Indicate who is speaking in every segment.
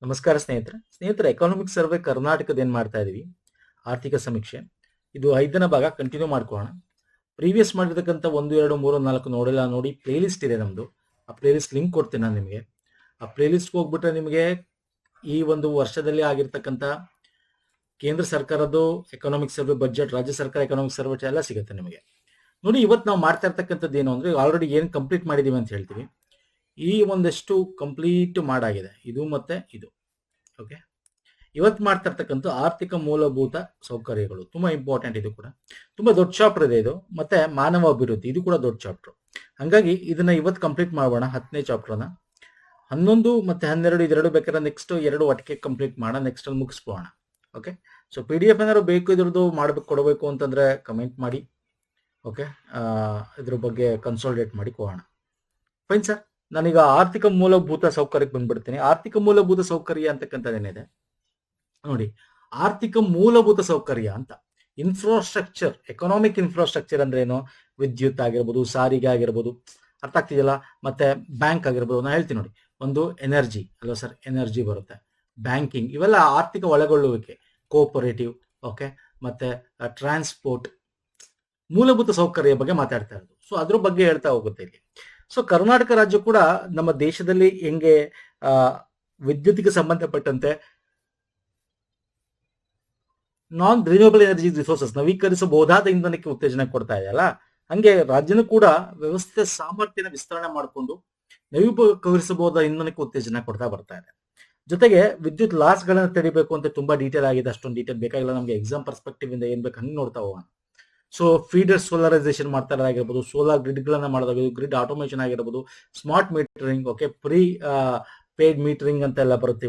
Speaker 1: ನಮಸ್ಕಾರ ಸ್ನೇಹಿತರೆ economic survey ಕರ್ನಾಟಕದ ಏನ್ ಮಾಡ್ತಾ ಇದೀವಿ ಆರ್ಥಿಕ ಸಮೀಕ್ಷೆ ಇದು 5ನೇ ಭಾಗ ಕಂಟಿನ್ಯೂ ಮಾಡ್ಕೊಳ್ಳೋಣ. ಪ್ರೀವಿಯಸ್ ಮಾಡಿರ್ತಕ್ಕಂಥ 1 2 3 4 ನೋಡಿಲ್ಲ ನೋಡಿ ಪ್ಲೇ ಲಿಸ್ಟ್ ಇದೆ ನಮ್ದು. ಆ ಪ್ಲೇ ಲಿಸ್ಟ್ ಲಿಂಕ್ ಕೊಡ್ತೀನಿ ನಾನು ನಿಮಗೆ. ಆ ಪ್ಲೇ ಲಿಸ್ಟ್ ಹೋಗ್ಬಿಟ್ರೆ ನಿಮಗೆ ಈ ಒಂದು ವರ್ಷದಲ್ಲಿ ಆಗಿರ್ತಕ್ಕಂಥ ಕೇಂದ್ರ ಸರ್ಕಾರದ್ದು ಎಕನಾಮಿಕ್ ಸರ್ವೆ ಬಜೆಟ್, ರಾಜ್ಯ ಸರ್ಕಾರ ಎಕನಾಮಿಕ್ ಸರ್ವೆ ಎಲ್ಲ ಸಿಗುತ್ತೆ ನಿಮಗೆ. ನೋಡಿ ಇವತ್ತು ನಾವು ಮಾಡ್ತಾ ಇರ್ತಕ್ಕಂಥದ್ದು ಏನು ಅಂದ್ರೆ ಆಲ್ರೆಡಿ ಏನು ಕಂಪ್ಲೀಟ್ ಮಾಡಿದೀವಿ ಅಂತ ಹೇಳ್ತೀವಿ. ಈ ಒಂದಷ್ಟು ಕಂಪ್ಲೀಟ್ ಮಾಡಾಗಿದೆ, ಇದು ಮತ್ತೆ ಇದು. ಓಕೆ, ಇವತ್ತು ಮಾಡ್ತಾ ಇರ್ತಕ್ಕಂಥ ಆರ್ಥಿಕ ಮೂಲಭೂತ ಸೌಕರ್ಯಗಳು ತುಂಬಾ ಇಂಪಾರ್ಟೆಂಟ್. ಇದು ಕೂಡ ತುಂಬಾ ದೊಡ್ಡ ಚಾಪ್ಟರ್ ಇದೆ ಇದು. ಮತ್ತೆ ಮಾನವ ಅಭಿವೃದ್ಧಿ ಇದು ಕೂಡ ದೊಡ್ಡ ಚಾಪ್ಟರ್. ಹಂಗಾಗಿ ಇದನ್ನ ಇವತ್ತು ಕಂಪ್ಲೀಟ್ ಮಾಡೋಣ. 10ನೇ ಚಾಪ್ಟರ್ನ 11 ಮತ್ತೆ 12 ಇದೆರಡು ಬೇಕಾದ್ರೆ ನೆಕ್ಸ್ಟ್ 2 ಒಟ್ಟಿಗೆ ಕಂಪ್ಲೀಟ್ ಮಾಡೋಣ, ನೆಕ್ಸ್ಟ್ ಅಲ್ಲಿ ಮುಗಿಸ್ಬೋಣ. ಓಕೆ, ಸೊ PDF ಏನಾದ್ರು ಬೇಕು ಇದ್ರದ್ದು ಕೊಡಬೇಕು ಅಂತಂದ್ರೆ ಕಮೆಂಟ್ ಮಾಡಿ. ಓಕೆ, ಇದ್ರ ಬಗ್ಗೆ ಕನ್ಸಲ್ಟೇಟ್ ಮಾಡಿ ಕೊಡೋಣ. ಫೈನ್ ಸರ್, ನಾನೀಗ ಆರ್ಥಿಕ ಮೂಲಭೂತ ಸೌಕರ್ಯಕ್ಕೆ ಬಂದ್ಬಿಡ್ತೀನಿ. ಆರ್ಥಿಕ ಮೂಲಭೂತ ಸೌಕರ್ಯ ಅಂತಕ್ಕಂಥದ್ದೇನಿದೆ ನೋಡಿ, ಆರ್ಥಿಕ ಮೂಲಭೂತ ಸೌಕರ್ಯ ಅಂತ ಇನ್ಫ್ರಾಸ್ಟ್ರಕ್ಚರ್, ಎಕನಾಮಿಕ್ ಇನ್ಫ್ರಾಸ್ಟ್ರಕ್ಚರ್ ಅಂದ್ರೆ ಏನು? ವಿದ್ಯುತ್ ಆಗಿರ್ಬೋದು, ಸಾರಿಗೆ ಆಗಿರ್ಬೋದು, ಅರ್ಥ ಆಗ್ತಿದೆಯಲ್ಲ, ಮತ್ತೆ ಬ್ಯಾಂಕ್ ಆಗಿರ್ಬೋದು. ನಾನು ಹೇಳ್ತೀನಿ ನೋಡಿ, ಒಂದು ಎನರ್ಜಿ ಅಲ್ವಾ ಸರ್, ಎನರ್ಜಿ ಬರುತ್ತೆ, ಬ್ಯಾಂಕಿಂಗ್, ಇವೆಲ್ಲ ಆರ್ಥಿಕ ಒಳಗೊಳ್ಳುವಿಕೆ, ಕೋಪರೇಟಿವ್. ಓಕೆ, ಮತ್ತೆ ಟ್ರಾನ್ಸ್ಪೋರ್ಟ್, ಮೂಲಭೂತ ಸೌಕರ್ಯ ಬಗ್ಗೆ ಮಾತಾಡ್ತಾ ಇರೋದು. ಸೊ ಅದ್ರ ಬಗ್ಗೆ ಹೇಳ್ತಾ ಹೋಗುತ್ತೆ ಇಲ್ಲಿ. ಸೊ ಕರ್ನಾಟಕ ರಾಜ್ಯ ಕೂಡ ನಮ್ಮ ದೇಶದಲ್ಲಿ ಹೆಂಗೆ ವಿದ್ಯುತ್ಗೆ ಸಂಬಂಧಪಟ್ಟಂತೆ ನಾನ್ ರಿನ್ಯೂಬಲ್ ಎನರ್ಜಿ ರಿಸೋರ್ಸಸ್, ನವೀಕರಿಸಬಹುದಾದ ಇಂಧನಕ್ಕೆ ಉತ್ತೇಜನ ಕೊಡ್ತಾ ಇದೆಯಲ್ಲ, ಹಂಗೆ ರಾಜ್ಯನೂ ಕೂಡ ವ್ಯವಸ್ಥೆ ಸಾಮರ್ಥ್ಯನ ವಿಸ್ತರಣೆ ಮಾಡಿಕೊಂಡು ನವೀಕರಿಸಬಹುದಾದ ಇಂಧನಕ್ಕೆ ಉತ್ತೇಜನ ಕೊಡ್ತಾ ಬರ್ತಾ ಇದೆ. ಜೊತೆಗೆ ವಿದ್ಯುತ್ ಲಾಸ್ ಗಳನ್ನ ತಡಿಬೇಕು ಅಂತ ತುಂಬಾ ಡೀಟೇಲ್ ಆಗಿದೆ. ಅಷ್ಟೊಂದು ಡೀಟೇಲ್ ಬೇಕಾಗಿಲ್ಲ ನಮ್ಗೆ, ಎಕ್ಸಾಮ್ ಪರ್ಸ್ಪೆಕ್ಟಿವ್ ಇಂದ ಏನ್ ಬೇಕು ಹಂಗೆ ನೋಡ್ತಾ ಹೋಗೋಣ. ಸೊ ಫೀಡರ್ ಸೋಲರೈಸೇಷನ್ ಮಾಡ್ತಾ ಇರೋದಾಗಿರ್ಬೋದು, ಸೋಲಾರ್ ಗ್ರಿಡ್ ಗಳನ್ನ ಮಾಡೋದಾಗಿರ್ಬೋದು, ಗ್ರಿಡ್ ಆಟೋಮೇಷನ್ ಆಗಿರ್ಬೋದು, smart metering, okay, prepaid metering ಅಂತ ಎಲ್ಲ ಬರುತ್ತೆ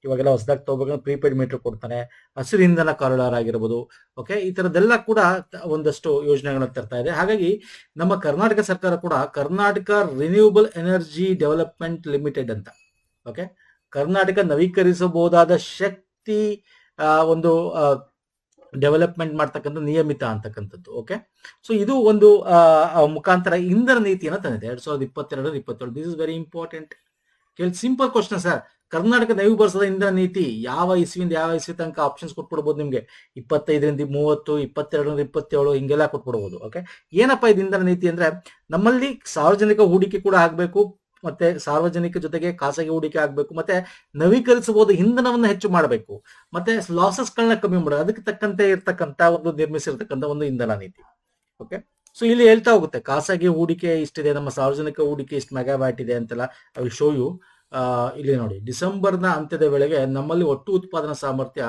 Speaker 1: ಇವಾಗೆಲ್ಲ ಹೊಸದಾಗಿ ತಗೋಬೇಕಂದ್ರೆ ಪ್ರೀಪೇಡ್ ಮೀಟರ್ ಕೊಡ್ತಾನೆ. ಹಸಿರು ಇಂಧನ ಕಾರಿಡಾರ್ ಆಗಿರ್ಬೋದು. ಓಕೆ, ಈ ತರದೆಲ್ಲ ಕೂಡ ಒಂದಷ್ಟು ಯೋಜನೆಗಳನ್ನ ತರ್ತಾ ಇದೆ. ಹಾಗಾಗಿ ನಮ್ಮ ಕರ್ನಾಟಕ ಸರ್ಕಾರ ಕೂಡ Karnataka renewable energy development limited ಅಂತ, ಓಕೆ, ಕರ್ನಾಟಕ ನವೀಕರಿಸಬಹುದಾದ ಶಕ್ತಿ ಒಂದು ಡೆವಲಪ್ಮೆಂಟ್ ಮಾಡ್ತಕ್ಕಂಥ ನಿಯಮಿತ ಅಂತಕ್ಕಂಥದ್ದು. ಓಕೆ, ಸೊ ಇದು ಒಂದು ಮುಖಾಂತರ ಇಂಧನ ನೀತಿಯನ್ನು ತಂದಿದೆ 2022-27. This is very important. Simple question sir, Karnataka ನವೀಕರಿಸದ ಇಂಧನ ನೀತಿ ಯಾವ ಇಸ್ವಿಯಿಂದ ಯಾವ ಇಸ್ವಿ ತನಕ ಆಪ್ಷನ್ಸ್ ಕೊಟ್ಬಿಡ್ಬೋದು ನಿಮ್ಗೆ. 25ರಿಂದ 30, 22ರಿಂದ 27 ಹಿಂಗೆಲ್ಲ ಕೊಟ್ಬಿಡ್ಬೋದು. ಓಕೆ, ಏನಪ್ಪಾ ಇದು ಇಂಧನ ನೀತಿ ಅಂದ್ರೆ, ನಮ್ಮಲ್ಲಿ ಸಾರ್ವಜನಿಕ ಹೂಡಿಕೆ ಕೂಡ ಆಗ್ಬೇಕು, ಮತ್ತೆ ಸಾರ್ವಜನಿಕ ಜೊತೆಗೆ ಖಾಸಗಿ ಹೂಡಿಕೆ ಆಗ್ಬೇಕು, ಮತ್ತೆ ನವೀಕರಿಸಬಹುದು ಇಂಧನವನ್ನ ಹೆಚ್ಚು ಮಾಡಬೇಕು, ಮತ್ತೆ ಲಾಸಸ್ ಗಳನ್ನ ಕಮ್ಮಿ ಮಾಡೋದು, ಅದಕ್ಕೆ ತಕ್ಕಂತೆ ಇರ್ತಕ್ಕಂತ ಒಂದು ನಿರ್ಮಿಸಿರ್ತಕ್ಕಂಥ ಒಂದು ಇಂಧನ ನೀತಿ. ಓಕೆ, ಸೊ ಇಲ್ಲಿ ಹೇಳ್ತಾ ಹೋಗುತ್ತೆ ಖಾಸಗಿ ಹೂಡಿಕೆ ಇಷ್ಟಿದೆ, ನಮ್ಮ ಸಾರ್ವಜನಿಕ ಹೂಡಿಕೆ ಇಷ್ಟು ಮೆಗಾವ್ಯಾಟ್ ಇದೆ ಅಂತೆಲ್ಲ. I will show you. ಇಲ್ಲಿ ನೋಡಿ, ಡಿಸೆಂಬರ್ನ ಅಂತ್ಯದ ವೇಳೆಗೆ ನಮ್ಮಲ್ಲಿ ಒಟ್ಟು ಉತ್ಪಾದನಾ ಸಾಮರ್ಥ್ಯ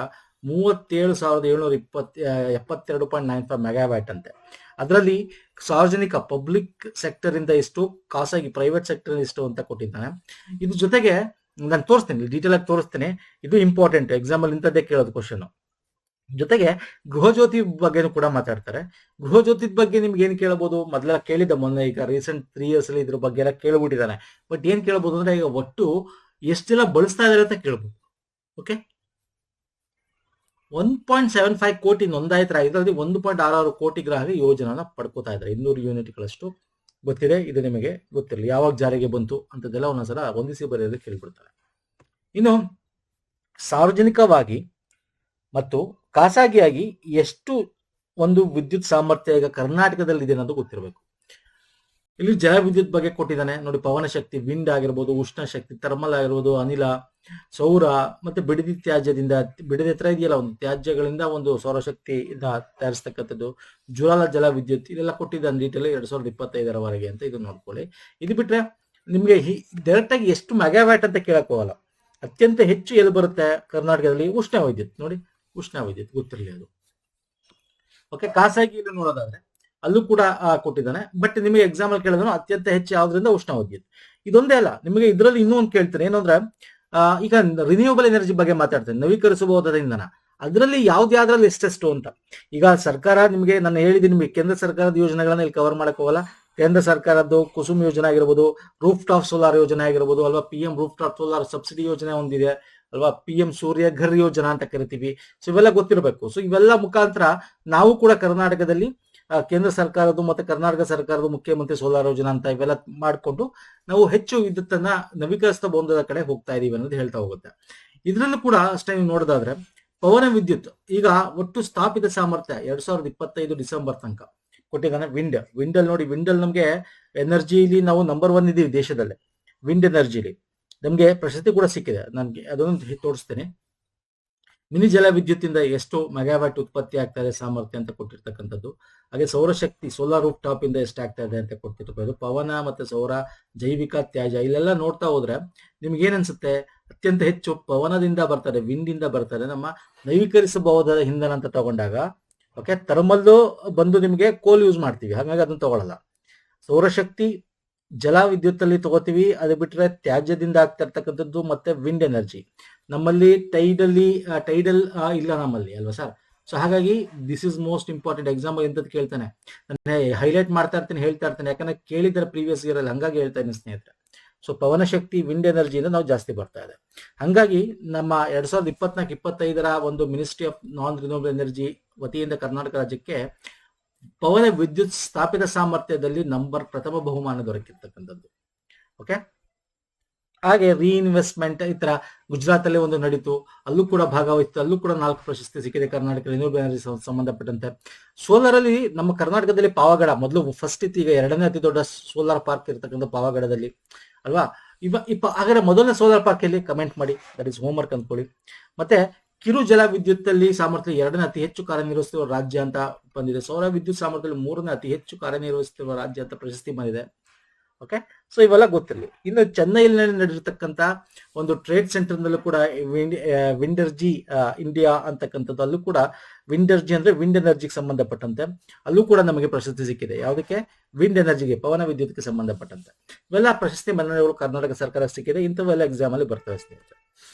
Speaker 1: 37,772.95 ಮೆಗಾವ್ಯಾಟ್ ಅಂತೆ. ಅದರಲ್ಲಿ ಸಾರ್ವಜನಿಕ ಪಬ್ಲಿಕ್ ಸೆಕ್ಟರ್ ಇಂದ ಎಷ್ಟು, ಖಾಸಗಿ ಪ್ರೈವೇಟ್ ಸೆಕ್ಟರ್ ಎಷ್ಟು ಅಂತ ಕೊಟ್ಟಿದ್ದಾನೆ. ಇದ್ರ ಜೊತೆಗೆ ನಾನು ತೋರಿಸ್ತೀನಿ, ಡೀಟೇಲ್ ಆಗಿ ತೋರಿಸ್ತೇನೆ. ಇದು ಇಂಪಾರ್ಟೆಂಟ್, ಎಕ್ಸಾಮ್ ಅಲ್ಲಿ ಇಂಥದ್ದೇ ಕೇಳೋದು ಕ್ವಶನ್. ಜೊತೆಗೆ ಗೃಹಜ್ಯೋತಿ ಬಗ್ಗೆನೂ ಕೂಡ ಮಾತಾಡ್ತಾರೆ. ಗೃಹಜ್ಯೋತಿ ಬಗ್ಗೆ ನಿಮ್ಗೆ ಏನ್ ಕೇಳಬಹುದು, ಮೊದಲೆಲ್ಲ ಕೇಳಿದ್ದ ಮೊನ್ನೆ, ಈಗ ರೀಸೆಂಟ್ 3 years ಅಲ್ಲಿ ಇದ್ರ ಬಗ್ಗೆ ಎಲ್ಲ ಕೇಳ್ಬಿಟ್ಟಿದ್ದಾನೆ. ಬಟ್ ಏನ್ ಕೇಳಬಹುದು ಅಂದ್ರೆ, ಈಗ ಒಟ್ಟು ಎಷ್ಟೆಲ್ಲ ಬಳಸ್ತಾ ಇದಾರೆ ಅಂತ ಕೇಳ್ಬೋದು. ಓಕೆ, 1.75 ಕೋಟಿ ನೋಂದಾಯಿತರ, ಇದರಲ್ಲಿ 1.66 ಕೋಟಿ ಗ್ರಾಹಕ ಯೋಜನೆನ ಪಡ್ಕೋತಾ ಇದ್ದಾರೆ. 200 ಯೂನಿಟ್ಗಳಷ್ಟು ಗೊತ್ತಿದೆ. ಇದು ನಿಮಗೆ ಗೊತ್ತಿರಲಿ, ಯಾವಾಗ ಜಾರಿಗೆ ಬಂತು ಅಂತದೆಲ್ಲ ಒಂದೊಂದ್ಸಲ ಹೊಂದಿಸಿ ಬರೆಯೋದು ಕೇಳ್ಬಿಡ್ತಾರೆ. ಇನ್ನು ಸಾರ್ವಜನಿಕವಾಗಿ ಮತ್ತು ಖಾಸಗಿಯಾಗಿ ಎಷ್ಟು ಒಂದು ವಿದ್ಯುತ್ ಸಾಮರ್ಥ್ಯ ಈಗ ಕರ್ನಾಟಕದಲ್ಲಿ ಇದೆ ಅನ್ನೋದು ಗೊತ್ತಿರಬೇಕು. ಇಲ್ಲಿ ಜಲ ವಿದ್ಯುತ್ ಬಗ್ಗೆ ಕೊಟ್ಟಿದ್ದಾನೆ ನೋಡಿ, ಪವನ ಶಕ್ತಿ, ವಿಂಡ್ ಆಗಿರ್ಬೋದು, ಉಷ್ಣ ಶಕ್ತಿ, ಥರ್ಮಲ್ ಆಗಿರ್ಬೋದು, ಅನಿಲ, ಸೌರ, ಮತ್ತೆ ಬಿಡದಿ ತ್ಯಾಜ್ಯದಿಂದ, ಬಿಡದಿ ಹತ್ರ ಇದೆಯಲ್ಲ ಒಂದು ತ್ಯಾಜ್ಯಗಳಿಂದ ಒಂದು ಸೌರಶಕ್ತಿ ತಯಾರಿಸ್ತಕ್ಕಂಥದ್ದು, ಜುರಾಲ ಜಲ ವಿದ್ಯುತ್, ಇದೆಲ್ಲ ಕೊಟ್ಟಿದ್ದಾನೆ ಡೀಟೇಲ್ 2025 ಅಂತ. ಇದು ನೋಡ್ಕೊಳ್ಳಿ. ಇದು ಬಿಟ್ರೆ ನಿಮ್ಗೆ ಡೈರೆಕ್ಟ್ ಆಗಿ ಎಷ್ಟು ಮೆಗಾವ್ಯಾಟ್ ಅಂತ ಕೇಳಕ್ ಹೋಗಲ್ಲ. ಅತ್ಯಂತ ಹೆಚ್ಚು ಎಲ್ಲಿ ಬರುತ್ತೆ ಕರ್ನಾಟಕದಲ್ಲಿ? ಉಷ್ಣ ವಿದ್ಯುತ್ ನೋಡಿ, ಉಷ್ಣ ವಿದ್ಯುತ್ ಗೊತ್ತಿರಲಿ ಅದು. ಓಕೆ, ಖಾಸಗಿ ನೋಡೋದಾದ್ರೆ ಅಲ್ಲೂ ಕೂಡ ಕೊಟ್ಟಿದ್ದಾನೆ. ಬಟ್ ನಿಮಗೆ ಎಕ್ಸಾಮ್ ಅಲ್ಲಿ ಕೇಳಿದ್ರು ಅತ್ಯಂತ ಹೆಚ್ಚು ಯಾವ್ದ್ರಿಂದ? ಉಷ್ಣ ವಿದ್ಯುತ್. ಇದೊಂದೇ ಅಲ್ಲ, ನಿಮಗೆ ಇದರಲ್ಲಿ ಇನ್ನೂ ಒಂದು ಕೇಳ್ತೇನೆ. ಏನಂದ್ರೆ ಈಗ ರಿನ್ಯೂಬಲ್ ಎನರ್ಜಿ ಬಗ್ಗೆ ಮಾತಾಡ್ತೇನೆ, ನವೀಕರಿಸಬಹುದಾದ ಇಂಧನ. ಅದರಲ್ಲಿ ಯಾವ್ದ್ಯಾವ್ದ್ರಲ್ಲಿ ಎಷ್ಟೆಷ್ಟು ಅಂತ. ಈಗ ಸರ್ಕಾರ ನಿಮಗೆ ನಾನು ಹೇಳಿದ್ದೀನಿ, ನಿಮಗೆ ಕೇಂದ್ರ ಸರ್ಕಾರದ ಯೋಜನೆಗಳನ್ನ ಇಲ್ಲಿ ಕವರ್ ಮಾಡಕ್ ಹೋಗಲ್ಲ. ಕೇಂದ್ರ ಸರ್ಕಾರದ್ದು ಕುಸುಮ್ ಯೋಜನೆ ಆಗಿರ್ಬೋದು, ರೂಫ್ ಟಾಪ್ ಸೋಲಾರ್ ಯೋಜನೆ ಆಗಿರ್ಬೋದು ಅಲ್ವಾ, PM roof top solar subsidy ಯೋಜನೆ ಒಂದಿದೆ ಅಲ್ವಾ, PM ಸೂರ್ಯ ಘರ್ ಯೋಜನಾ ಅಂತ ಕರಿತೀವಿ. ಸೊ ಇವೆಲ್ಲ ಗೊತ್ತಿರಬೇಕು. ಸೊ ಇವೆಲ್ಲ ಮುಖಾಂತರ ನಾವು ಕೂಡ ಕರ್ನಾಟಕದಲ್ಲಿ ಕೇಂದ್ರ ಸರ್ಕಾರದ್ದು ಮತ್ತೆ ಕರ್ನಾಟಕ ಸರ್ಕಾರದ ಮುಖ್ಯಮಂತ್ರಿ ಸೋಲಾರ್ ಯೋಜನಾ ಅಂತ ಇವೆಲ್ಲ ಮಾಡಿಕೊಂಡು ನಾವು ಹೆಚ್ಚು ವಿದ್ಯುತ್ತನ್ನ ನವೀಕರಿಸಬಹುದಾದ ಕಡೆ ಹೋಗ್ತಾ ಇದೀವಿ ಅನ್ನೋದು ಹೇಳ್ತಾ ಹೋಗುತ್ತೆ. ಇದರಲ್ಲೂ ಕೂಡ ಅಷ್ಟೇ ನೀವು ನೋಡೋದಾದ್ರೆ ಪವನ ವಿದ್ಯುತ್ ಈಗ ಒಟ್ಟು ಸ್ಥಾಪಿತ ಸಾಮರ್ಥ್ಯ 2025 ಡಿಸೆಂಬರ್ ತನಕ ಕೊಟ್ಟಿದ್ದಾನೆ. ವಿಂಡ್ ಅಲ್ಲಿ ನೋಡಿ, ವಿಂಡ್ ಅಲ್ಲಿ ನಮಗೆ ಎನರ್ಜಿಲಿ ನಾವು ನಂಬರ್ 1 ಇದೀವಿ ದೇಶದಲ್ಲೇ. ವಿಂಡ್ ಎನರ್ಜಿಲಿ ನಮಗೆ ಪ್ರಶಸ್ತಿ ಕೂಡ ಸಿಕ್ಕಿದೆ. ನನಗೆ ಅದನ್ನು ತೋರಿಸ್ತೇನೆ. ಮಿನಿ ಜಲ ವಿದ್ಯುತ್ತಿಂದ ಎಷ್ಟು ಮೆಗಾವ್ಯಾಟ್ ಉತ್ಪತ್ತಿ ಆಗ್ತಾ ಇದೆ ಸಾಮರ್ಥ್ಯ ಅಂತ ಕೊಟ್ಟಿರ್ತಕ್ಕಂಥದ್ದು. ಹಾಗೆ ಸೌರಶಕ್ತಿ ಸೋಲಾರ್ ರೂಫ್ ಟಾಪ್ ಇಂದ ಎಷ್ಟಾಗ್ತಾ ಇದೆ ಅಂತ ಕೊಟ್ಟಿರ್ಬೋದು. ಪವನ ಮತ್ತೆ ಸೌರ, ಜೈವಿಕ ತ್ಯಾಜ್ಯ ಇಲ್ಲೆಲ್ಲ ನೋಡ್ತಾ ಹೋದ್ರೆ ನಿಮ್ಗೆ ಏನ್ ಅನ್ಸುತ್ತೆ? ಅತ್ಯಂತ ಹೆಚ್ಚು ಪವನದಿಂದ ಬರ್ತಾರೆ, ವಿಂಡ್ ಇಂದ ಬರ್ತಾರೆ. ನಮ್ಮ ನವೀಕರಿಸಬಹುದಾದ ಇಂಧನ ಅಂತ ತಗೊಂಡಾಗ ಓಕೆ, ಥರ್ಮಲ್ಲು ಬಂದು ನಿಮಗೆ ಕೋಲ್ ಯೂಸ್ ಮಾಡ್ತೀವಿ, ಹಾಗಾಗಿ ಅದನ್ನ ತಗೊಳ್ಳಲ್ಲ. ಸೌರಶಕ್ತಿ ಜಲ ವಿದ್ಯುತ್ ಅಲ್ಲಿ ತಗೋತೀವಿ. ಅದು ಬಿಟ್ರೆ ತ್ಯಾಜ್ಯದಿಂದ ಆಗ್ತಾ ಇರ್ತಕ್ಕಂಥದ್ದು ಮತ್ತೆ ವಿಂಡ್ ಎನರ್ಜಿ. ನಮ್ಮಲ್ಲಿ ಟೈಡಲ್ ಇಲ್ಲ ನಮ್ಮಲ್ಲಿ ಅಲ್ವಾ ಸರ್? ಸೊ ಹಾಗಾಗಿ this is most important. Example ಎಂತದ್ದು ಕೇಳ್ತಾನೆ, ನಾನು ಹೈಲೈಟ್ ಮಾಡ್ತಾ ಇರ್ತೀನಿ, ಹೇಳ್ತಾ ಇರ್ತೀನಿ, ಯಾಕಂದ್ರೆ ಕೇಳಿದ್ರೆ ಪ್ರೀವಿಯಸ್ ಇಯರ್ ಅಲ್ಲಿ, ಹಂಗಾಗಿ ಹೇಳ್ತಾ ಇದ್ದೀನಿ ಸ್ನೇಹಿತರೆ. ಸೊ ಪವನ ಶಕ್ತಿ, ವಿಂಡ್ ಎನರ್ಜಿಯಿಂದ ನಾವು ಜಾಸ್ತಿ ಬರ್ತಾ ಇದೆ. ಹಂಗಾಗಿ ನಮ್ಮ 2024-25 ಒಂದು ministry of non renewable energy ವತಿಯಿಂದ ಕರ್ನಾಟಕ ರಾಜ್ಯಕ್ಕೆ ಪವನ ವಿದ್ಯುತ್ ಸ್ಥಾಪಿತ ಸಾಮರ್ಥ್ಯದಲ್ಲಿ ಪ್ರಥಮ ಬಹುಮಾನ ದೊರಕಿರ್ತಕ್ಕಂಥದ್ದು. ಓಕೆ, ಹಾಗೆ ರೀಇನ್ವೆಸ್ಟ್ಮೆಂಟ್ ಈ ತರ ಗುಜರಾತ್ ಅಲ್ಲಿ ಒಂದು ನಡೀತು, ಅಲ್ಲೂ ಕೂಡ ಭಾಗವಹಿಸಿತು, ಅಲ್ಲೂ ಕೂಡ 4 ಪ್ರಶಸ್ತಿ ಸಿಕ್ಕಿದೆ ಕರ್ನಾಟಕ ರಿನ್ಯೂವಬಲ್ ಎನರ್ಜಿ ಸಂಬಂಧಪಟ್ಟಂತೆ. ಸೋಲಾರ್ ಅಲ್ಲಿ ನಮ್ಮ ಕರ್ನಾಟಕದಲ್ಲಿ ಪಾವಗಡ ಮೊದಲು ಫಸ್ಟ್ ಇತ್ತು, ಈಗ 2ನೇ ಅತಿ ದೊಡ್ಡ ಸೋಲಾರ್ ಪಾರ್ಕ್ ಇರ್ತಕ್ಕಂಥ ಪಾವಗಡದಲ್ಲಿ ಅಲ್ವಾ? ಹಾಗಾದ್ರೆ ಮೊದಲನೇ ಸೋಲಾರ್ ಪಾರ್ಕ್ ಅಲ್ಲಿ ಕಮೆಂಟ್ ಮಾಡಿ, ದಟ್ ಇಸ್ ಹೋಮ್ ವರ್ಕ್ ಅಂದ್ಕೊಳ್ಳಿ. ಮತ್ತೆ ಕಿರು ಜಲ ವಿದ್ಯುತ್ ಅಲ್ಲಿ ಸಾಮರ್ಥ್ಯ 2ನೇ ಅತಿ ಹೆಚ್ಚು ಕಾರ್ಯನಿರ್ವಹಿಸುತ್ತಿರುವ ರಾಜ್ಯ ಅಂತ ಬಂದಿದೆ. ಸೌರ ವಿದ್ಯುತ್ ಸಾಮರ್ಥ್ಯದಲ್ಲಿ 3ನೇ ಅತಿ ಹೆಚ್ಚು ಕಾರ್ಯನಿರ್ವಹಿಸುತ್ತಿರುವ ರಾಜ್ಯ ಅಂತ ಪ್ರಶಸ್ತಿ ಬಂದಿದೆ. ಓಕೆ, ಸೊ ಇವೆಲ್ಲ ಗೊತ್ತಿರಲಿ. ಇನ್ನು ಚೆನ್ನೈನಲ್ಲಿ ನಡೆದಿರ್ತಕ್ಕಂಥ ಒಂದು ಟ್ರೇಡ್ ಸೆಂಟರ್ ನಲ್ಲೂ ಕೂಡ ವಿಂಡರ್ಜಿ ಇಂಡಿಯಾ ಅಂತಕ್ಕಂಥದ್ದು, ಅಲ್ಲೂ ಕೂಡ ವಿಂಡರ್ಜಿ ಅಂದ್ರೆ ವಿಂಡ್ ಎನರ್ಜಿಗೆ ಸಂಬಂಧಪಟ್ಟಂತೆ ಅಲ್ಲೂ ಕೂಡ ನಮಗೆ ಪ್ರಶಸ್ತಿ ಸಿಕ್ಕಿದೆ. ಯಾವುದಕ್ಕೆ? ವಿಂಡ್ ಎನರ್ಜಿಗೆ, ಪವನ ವಿದ್ಯುತ್ಗೆ ಸಂಬಂಧಪಟ್ಟಂತೆ. ಇವೆಲ್ಲ ಪ್ರಶಸ್ತಿ ಮನ್ನಣೆಗಳು ಕರ್ನಾಟಕ ಸರ್ಕಾರ ಸಿಕ್ಕಿದೆ. ಇಂಥವೆಲ್ಲ ಎಕ್ಸಾಮ್ ಅಲ್ಲಿ ಬರ್ತವೆ ಸ್ನೇಹಿತರೆ.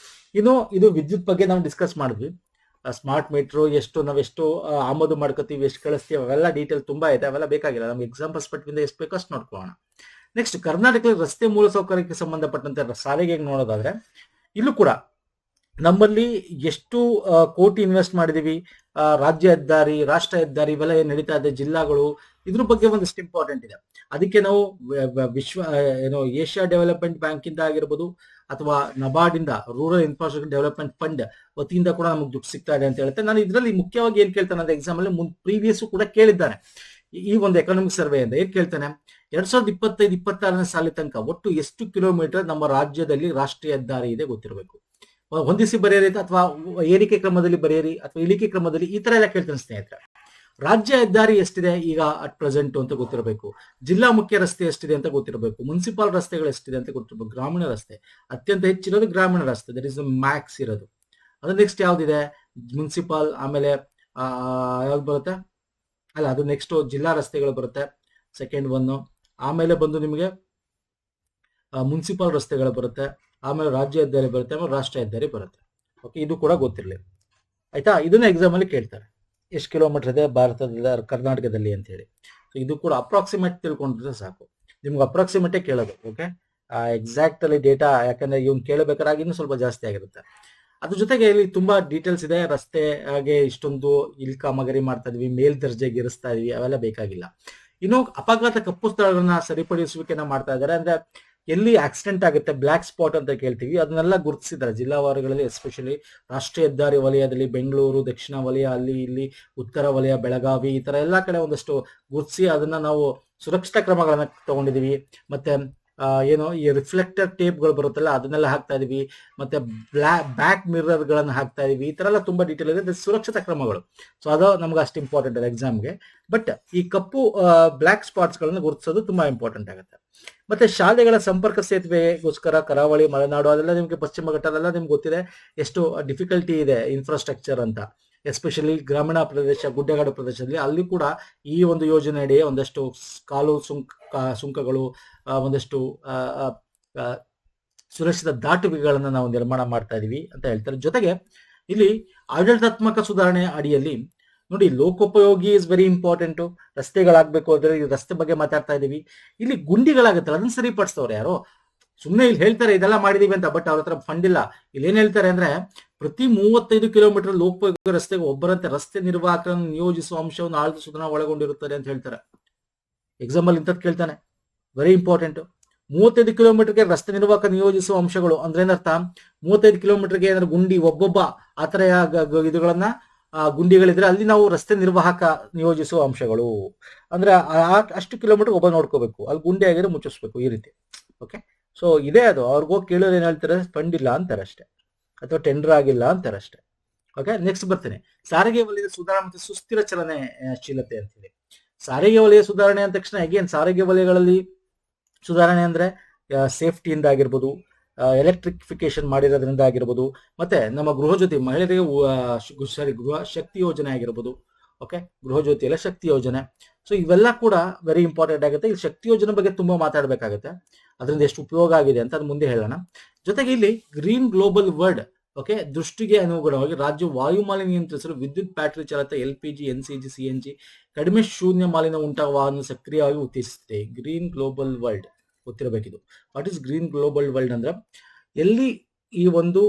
Speaker 1: ಇನ್ನು ಇದು ವಿದ್ಯುತ್ ಬಗ್ಗೆ ನಾವು ಡಿಸ್ಕಸ್ ಮಾಡಿದ್ವಿ. ಸ್ಮಾರ್ಟ್ ಮೀಟ್ರು ನಾವೆಷ್ಟು ಆಮದು ಮಾಡ್ಕೋತೀವಿ, ಎಷ್ಟು ಕಳಿಸ್ತೀವಿ, ಅವೆಲ್ಲ ಡೀಟೇಲ್ ತುಂಬಾ ಇದೆ. ಅವೆಲ್ಲ ಬೇಕಾಗಿಲ್ಲ, ನಮ್ಗೆ ಎಕ್ಸಾಮ್ ಪರ್ಸ್ಪೆಕ್ಟಿವ್ ಇಂದ ಎಷ್ಟು ಬೇಕೋ ಅಷ್ಟು ನೋಡ್ಕೊಳ್ಳೋಣ. ನೆಕ್ಸ್ಟ್, ಕರ್ನಾಟಕದಲ್ಲಿ ರಸ್ತೆ ಮೂಲಸೌಕರ್ಯಕ್ಕೆ ಸಂಬಂಧಪಟ್ಟಂತೆ ಸಾರಿಗೆ ನೋಡೋದಾದ್ರೆ ಇಲ್ಲೂ ಕೂಡ ನಮ್ಮಲ್ಲಿ ಎಷ್ಟು ಕೋಟಿ ಇನ್ವೆಸ್ಟ್ ಮಾಡಿದೀವಿ, ರಾಜ್ಯ ಹೆದ್ದಾರಿ, ರಾಷ್ಟ್ರ ಹೆದ್ದಾರಿ ಇವೆಲ್ಲ ಏನ್ ನಡೀತಾ ಇದೆ, ಜಿಲ್ಲಾಗಳು, ಇದ್ರ ಬಗ್ಗೆ ಒಂದಿಷ್ಟು ಇಂಪಾರ್ಟೆಂಟ್ ಇದೆ. ಅದಕ್ಕೆ ನಾವು ಏಷ್ಯಾ ಡೆವಲಪ್ಮೆಂಟ್ ಬ್ಯಾಂಕ್ ಇಂದ ಆಗಿರ್ಬೋದು ಅಥವಾ ನಬಾರ್ಡ್ ಇಂದ, ರೂರಲ್ ಇನ್ಫ್ರಾಸ್ಟ್ರಕ್ಚರ್ ಡೆವಲಪ್ಮೆಂಟ್ ಫಂಡ್ ವತಿಯಿಂದ ಕೂಡ ನಮಗೆ ದುಡ್ಡು ಸಿಗ್ತಾ ಇದೆ ಅಂತ ಹೇಳುತ್ತೆ. ನಾನು ಇದರಲ್ಲಿ ಮುಖ್ಯವಾಗಿ ಏನ್ ಕೇಳ್ತಾನೆ ಅಂದ್ರೆ ಎಕ್ಸಾಮ್ ಅಲ್ಲಿ ಪ್ರೀವಿಯಸ್ ಕೂಡ ಕೇಳಿದ್ದಾನೆ. ಈ ಒಂದು ಎಕನಾಮಿಕ್ ಸರ್ವೆ ಇಂದ ಏನ್ ಕೇಳ್ತಾನೆ, 2025-26ನೇ ಸಾಲಿನ ತನಕ ಒಟ್ಟು ಎಷ್ಟು ಕಿಲೋಮೀಟರ್ ನಮ್ಮ ರಾಜ್ಯದಲ್ಲಿ ರಾಷ್ಟ್ರೀಯ ಹೆದ್ದಾರಿ ಇದೆ ಗೊತ್ತಿರಬೇಕು. ಹೊಂದಿಸಿ ಬರೆಯಿರಿ ಅಥವಾ ಏರಿಕೆ ಕ್ರಮದಲ್ಲಿ ಬರೆಯಿರಿ ಅಥವಾ ಇಳಿಕೆ ಕ್ರಮದಲ್ಲಿ, ಈ ತರ ಎಲ್ಲ ಕೇಳ್ತಾನೆ ಸ್ನೇಹಿತರೆ. ರಾಜ್ಯ ಹೆದ್ದಾರಿ ಎಷ್ಟಿದೆ ಈಗ ಅಟ್ ಪ್ರೆಸೆಂಟ್ ಅಂತ ಗೊತ್ತಿರಬೇಕು. ಜಿಲ್ಲಾ ಮುಖ್ಯ ರಸ್ತೆ ಎಷ್ಟಿದೆ ಅಂತ ಗೊತ್ತಿರಬೇಕು. ಮುನ್ಸಿಪಾಲ್ ರಸ್ತೆಗಳು ಎಷ್ಟಿದೆ ಅಂತ ಗೊತ್ತಿರಬೇಕು. ಗ್ರಾಮೀಣ ರಸ್ತೆ ಅತ್ಯಂತ ಹೆಚ್ಚಿರೋದು ಗ್ರಾಮೀಣ ರಸ್ತೆ, ದಟ್ ಇಸ್ ಮ್ಯಾಕ್ಸ್ ಇರೋದು. ಅದು ನೆಕ್ಸ್ಟ್ ಯಾವ್ದಿದೆ? ಮುನ್ಸಿಪಾಲ್, ಆಮೇಲೆ ಯಾವ್ದು ಬರುತ್ತೆ ಅಲ್ಲ, ಅದು ನೆಕ್ಸ್ಟ್ ಜಿಲ್ಲಾ ರಸ್ತೆಗಳು ಬರುತ್ತೆ, ಸೆಕೆಂಡ್ ಒನ್. ಆಮೇಲೆ ಬಂದು ನಿಮಗೆ ಮುನ್ಸಿಪಾಲ್ ರಸ್ತೆಗಳು ಬರುತ್ತೆ, ಆಮೇಲೆ ರಾಜ್ಯ ಹೆದ್ದಾರಿ ಬರುತ್ತೆ, ಆಮೇಲೆ ರಾಷ್ಟ್ರ ಹೆದ್ದಾರಿ ಬರುತ್ತೆ. ಓಕೆ, ಇದು ಕೂಡ ಗೊತ್ತಿರಲಿ ಆಯ್ತಾ. ಇದನ್ನ ಎಕ್ಸಾಮ್ ಅಲ್ಲಿ ಕೇಳ್ತಾರೆ, ಎಷ್ಟು ಕಿಲೋಮೀಟರ್ ಇದೆ ಭಾರತದ ಕರ್ನಾಟಕದಲ್ಲಿ ಅಂತ ಹೇಳಿ. ಸೊ ಇದು ಕೂಡ ಅಪ್ರಾಕ್ಸಿಮೇಟ್ ತಿಳ್ಕೊಂಡ್ರೆ ಸಾಕು, ನಿಮ್ಗೆ ಅಪ್ರಾಕ್ಸಿಮೇಟೇ ಕೇಳೋದು. ಓಕೆ, ಎಕ್ಸಾಕ್ಟ್ ಅಲ್ಲಿ ಡೇಟಾ, ಯಾಕಂದ್ರೆ ಇವ್ನು ಕೇಳಬೇಕಾದ್ರೆ ಇನ್ನೂ ಸ್ವಲ್ಪ ಜಾಸ್ತಿ ಆಗಿರುತ್ತೆ. ಅದ್ರ ಜೊತೆಗೆ ಇಲ್ಲಿ ತುಂಬಾ ಡೀಟೇಲ್ಸ್ ಇದೆ. ರಸ್ತೆ ಹಾಗೆ ಇಷ್ಟೊಂದು ಇಲ್ಲಿ ಕಾಮಗಾರಿ ಮಾಡ್ತಾ ಇದೀವಿ, ಮೇಲ್ದರ್ಜೆಗೆ ಇರಿಸ್ತಾ ಇದೀವಿ, ಅವೆಲ್ಲ ಬೇಕಾಗಿಲ್ಲ. ಇನ್ನು ಅಪಘಾತ ಕಪ್ಪು ಸ್ಥಳಗಳನ್ನ ಸರಿಪಡಿಸುವಿಕೆನ ಮಾಡ್ತಾ ಇದ್ದಾರೆ. ಅಂದ್ರೆ ಎಲ್ಲಿ ಆಕ್ಸಿಡೆಂಟ್ ಆಗುತ್ತೆ, ಬ್ಲಾಕ್ ಸ್ಪಾಟ್ ಅಂತ ಕೇಳ್ತೀವಿ, ಅದನ್ನೆಲ್ಲ ಗುರುತಿಸಿದ್ದಾರೆ ಜಿಲ್ಲಾವಾರುಗಳಲ್ಲಿ. ಎಸ್ಪೆಷಲಿ ರಾಷ್ಟ್ರೀಯ ಹೆದ್ದಾರಿ ವಲಯದಲ್ಲಿ ಬೆಂಗಳೂರು, ದಕ್ಷಿಣ ವಲಯ, ಅಲ್ಲಿ ಇಲ್ಲಿ ಉತ್ತರ ವಲಯ, ಬೆಳಗಾವಿ, ಈ ತರ ಎಲ್ಲಾ ಕಡೆ ಒಂದಷ್ಟು ಗುರುತಿಸಿ ಅದನ್ನ ನಾವು ಸುರಕ್ಷತಾ ಕ್ರಮಗಳನ್ನ ತಗೊಂಡಿದೀವಿ. ಮತ್ತೆ ಏನು ಈ ರಿಫ್ಲೆಕ್ಟರ್ ಟೇಪ್ಗಳು ಬರುತ್ತಲ್ಲ ಅದನ್ನೆಲ್ಲ ಹಾಕ್ತಾ ಇದೀವಿ. ಮತ್ತೆ ಬ್ಯಾಕ್ ಮಿರರ್ ಗಳನ್ನ ಹಾಕ್ತಾ ಇದೀವಿ. ಈ ತರ ಎಲ್ಲ ತುಂಬಾ ಡೀಟೇಲ್ ಇದೆ, ಸುರಕ್ಷತಾ ಕ್ರಮಗಳು. ಸೊ ಅದು ನಮ್ಗೆ ಅಷ್ಟು ಇಂಪಾರ್ಟೆಂಟ್ ಇದೆ ಎಕ್ಸಾಮ್ಗೆ. ಬಟ್ ಈ ಕಪ್ಪು ಬ್ಲಾಕ್ ಸ್ಪಾಟ್ಸ್ ಗಳನ್ನ ಗುರುತಿಸೋದು ತುಂಬಾ ಇಂಪಾರ್ಟೆಂಟ್ ಆಗುತ್ತೆ. ಮತ್ತೆ ಶಾಲೆಗಳ ಸಂಪರ್ಕ ಸೇತುವೆಗೋಸ್ಕರ ಕರಾವಳಿ, ಮಲೆನಾಡು, ಅದೆಲ್ಲ ನಿಮ್ಗೆ ಪಶ್ಚಿಮ ಘಟ್ಟ ಅದೆಲ್ಲ ನಿಮ್ಗೆ ಗೊತ್ತಿದೆ ಎಷ್ಟು ಡಿಫಿಕಲ್ಟಿ ಇದೆ ಇನ್ಫ್ರಾಸ್ಟ್ರಕ್ಚರ್ ಅಂತ. ಎಸ್ಪೆಷಲಿ ಗ್ರಾಮೀಣ ಪ್ರದೇಶ, ಗುಡ್ಡಗಾಡು ಪ್ರದೇಶದಲ್ಲಿ ಅಲ್ಲಿ ಕೂಡ ಈ ಒಂದು ಯೋಜನೆ ಅಡಿ ಒಂದಷ್ಟು ಕಾಲು ಸುಂಕಗಳು, ಒಂದಷ್ಟು ಸುರಕ್ಷಿತ ದಾಟುವಿಕೆಗಳನ್ನ ನಾವು ನಿರ್ಮಾಣ ಮಾಡ್ತಾ ಇದೀವಿ ಅಂತ ಹೇಳ್ತಾರೆ. ಜೊತೆಗೆ ಇಲ್ಲಿ ಆಡಳಿತಾತ್ಮಕ ಸುಧಾರಣೆ ಅಡಿಯಲ್ಲಿ ನೋಡಿ, ಲೋಕೋಪಯೋಗಿ ಇಸ್ ವೆರಿ ಇಂಪಾರ್ಟೆಂಟ್. ರಸ್ತೆಗಳಾಗಬೇಕು ಅಂದ್ರೆ ಈ ರಸ್ತೆ ಬಗ್ಗೆ ಮಾತಾಡ್ತಾ ಇದೀವಿ. ಇಲ್ಲಿ ಗುಂಡಿಗಳಾಗುತ್ತಲ್ಲ ಅದನ್ನ ಸರಿಪಡಿಸ್ತವ್ರೆ ಯಾರೋ, ಸುಮ್ಮನೆ ಇಲ್ಲಿ ಹೇಳ್ತಾರೆ ಇದೆಲ್ಲ ಮಾಡಿದೀವಿ ಅಂತ, ಬಟ್ ಅವ್ರ ಹತ್ರ ಫಂಡ್ ಇಲ್ಲ. ಇಲ್ಲಿ ಏನ್ ಹೇಳ್ತಾರೆ ಅಂದ್ರೆ ಪ್ರತಿ 35 ಕಿಲೋಮೀಟರ್ ಲೋಕೋಪಯೋಗಿ ರಸ್ತೆಗೆ ಒಬ್ಬರಂತೆ ರಸ್ತೆ ನಿರ್ವಾಹಕರನ್ನು ನಿಯೋಜಿಸುವ ಅಂಶವನ್ನು ಆಡಳಿತ ಸುಧಾರಣೆ ಒಳಗೊಂಡಿರುತ್ತದೆ ಅಂತ ಹೇಳ್ತಾರೆ. ಎಕ್ಸಾಂಪಲ್ ಇಂಥದ್ದು ಕೇಳ್ತಾನೆ, ವೆರಿ ಇಂಪಾರ್ಟೆಂಟ್. 35 ಕಿಲೋಮೀಟರ್ಗೆ ರಸ್ತೆ ನಿರ್ವಾಹಕ ನಿಯೋಜಿಸುವ ಅಂಶಗಳು ಅಂದ್ರೆ ಏನರ್ಥ, 35 ಕಿಲೋಮೀಟರ್ಗೆ ಏನಾದ್ರು ಗುಂಡಿ ಒಬ್ಬೊಬ್ಬ ಆತರ ಇದುಗಳನ್ನ ಗುಂಡಿಗಳಿದ್ರೆ ಅಲ್ಲಿ ನಾವು ರಸ್ತೆ ನಿರ್ವಾಹಕ ನಿಯೋಜಿಸುವ ಅಂಶಗಳು ಅಂದ್ರೆ ಅಷ್ಟು ಕಿಲೋಮೀಟರ್ ಒಬ್ಬ ನೋಡ್ಕೋಬೇಕು, ಅಲ್ಲಿ ಗುಂಡಿ ಆಗಿದ್ರೆ ಮುಚ್ಚಿಸ್ಬೇಕು, ಈ ರೀತಿ. ಓಕೆ, ಸೊ ಇದೇ ಅದು. ಅವ್ರಿಗೋಗಿ ಕೇಳೋರು ಏನ್ ಹೇಳ್ತಾರೆ, ಫಂಡ್ ಇಲ್ಲ ಅಂತಾರೆ ಅಷ್ಟೇ, ಅಥವಾ ಟೆಂಡರ್ ಆಗಿಲ್ಲ ಅಂತಾರೆ ಅಷ್ಟೇ. ಓಕೆ, ನೆಕ್ಸ್ಟ್ ಬರ್ತೇನೆ, ಸಾರಿಗೆ ವಲಯದ ಸುಧಾರಣೆ ಮತ್ತು ಸುಸ್ಥಿರ ಚಲನಶೀಲತೆ ಅಂತೇಳಿ. ಸಾರಿಗೆ ವಲಯ ಸುಧಾರಣೆ ಅಂದ ತಕ್ಷಣ ಅಗೇನ್ ಸಾರಿಗೆ ವಲಯಗಳಲ್ಲಿ ಸುಧಾರಣೆ ಅಂದ್ರೆ ಸೇಫ್ಟಿಯಿಂದ ಆಗಿರ್ಬೋದು, ಎಲೆಕ್ಟ್ರಿಫಿಕೇಶನ್ ಮಾಡಿರೋದ್ರಿಂದ ಆಗಿರ್ಬೋದು, ಮತ್ತೆ ನಮ್ಮ ಗೃಹ ಜ್ಯೋತಿ ಮಹಿಳೆಯರಿಗೆ ಗೃಹ ಶಕ್ತಿ ಯೋಜನೆ ಆಗಿರ್ಬೋದು. ಓಕೆ, ಗೃಹ ಜ್ಯೋತಿಯಲ್ಲ ಶಕ್ತಿ ಯೋಜನೆ. ಸೊ ಇವೆಲ್ಲ ಕೂಡ ವೆರಿ ಇಂಪಾರ್ಟೆಂಟ್ ಆಗುತ್ತೆ. ಈ ಶಕ್ತಿ ಯೋಜನೆ ಬಗ್ಗೆ ತುಂಬಾ ಮಾತಾಡ್ಬೇಕಾಗುತ್ತೆ, ಅದರಿಂದ ಎಷ್ಟು ಉಪಯೋಗ ಆಗಿದೆ ಅಂತ ಅದು ಮುಂದೆ ಹೇಳೋಣ. ಜೊತೆಗೆ ಇಲ್ಲಿ ಗ್ರೀನ್ ಗ್ಲೋಬಲ್ ವರ್ಲ್ಡ್ ಓಕೆ ದೃಷ್ಟಿಗೆ ಅನುಗುಣವಾಗಿ ರಾಜ್ಯ ವಾಯು ಮಾಲಿನ್ಯ ನಿಯಂತ್ರಿಸಲು ವಿದ್ಯುತ್ ಬ್ಯಾಟರಿ ಚಾಲಿತ LPG, NCG, CNG ಕಡಿಮೆ ಶೂನ್ಯ ಮಾಲಿನ್ಯ ಉಂಟಾಗುವ ವಾಹನ ಸಕ್ರಿಯವಾಗಿ ಉತ್ತೇಜಿಸುತ್ತೆ. ಗ್ರೀನ್ ಗ್ಲೋಬಲ್ ವರ್ಲ್ಡ್ ಗೊತ್ತಿರಬೇಕಿದು. What is green global world ಅಂದ್ರೆ ಎಲ್ಲಿ ಈ ಒಂದು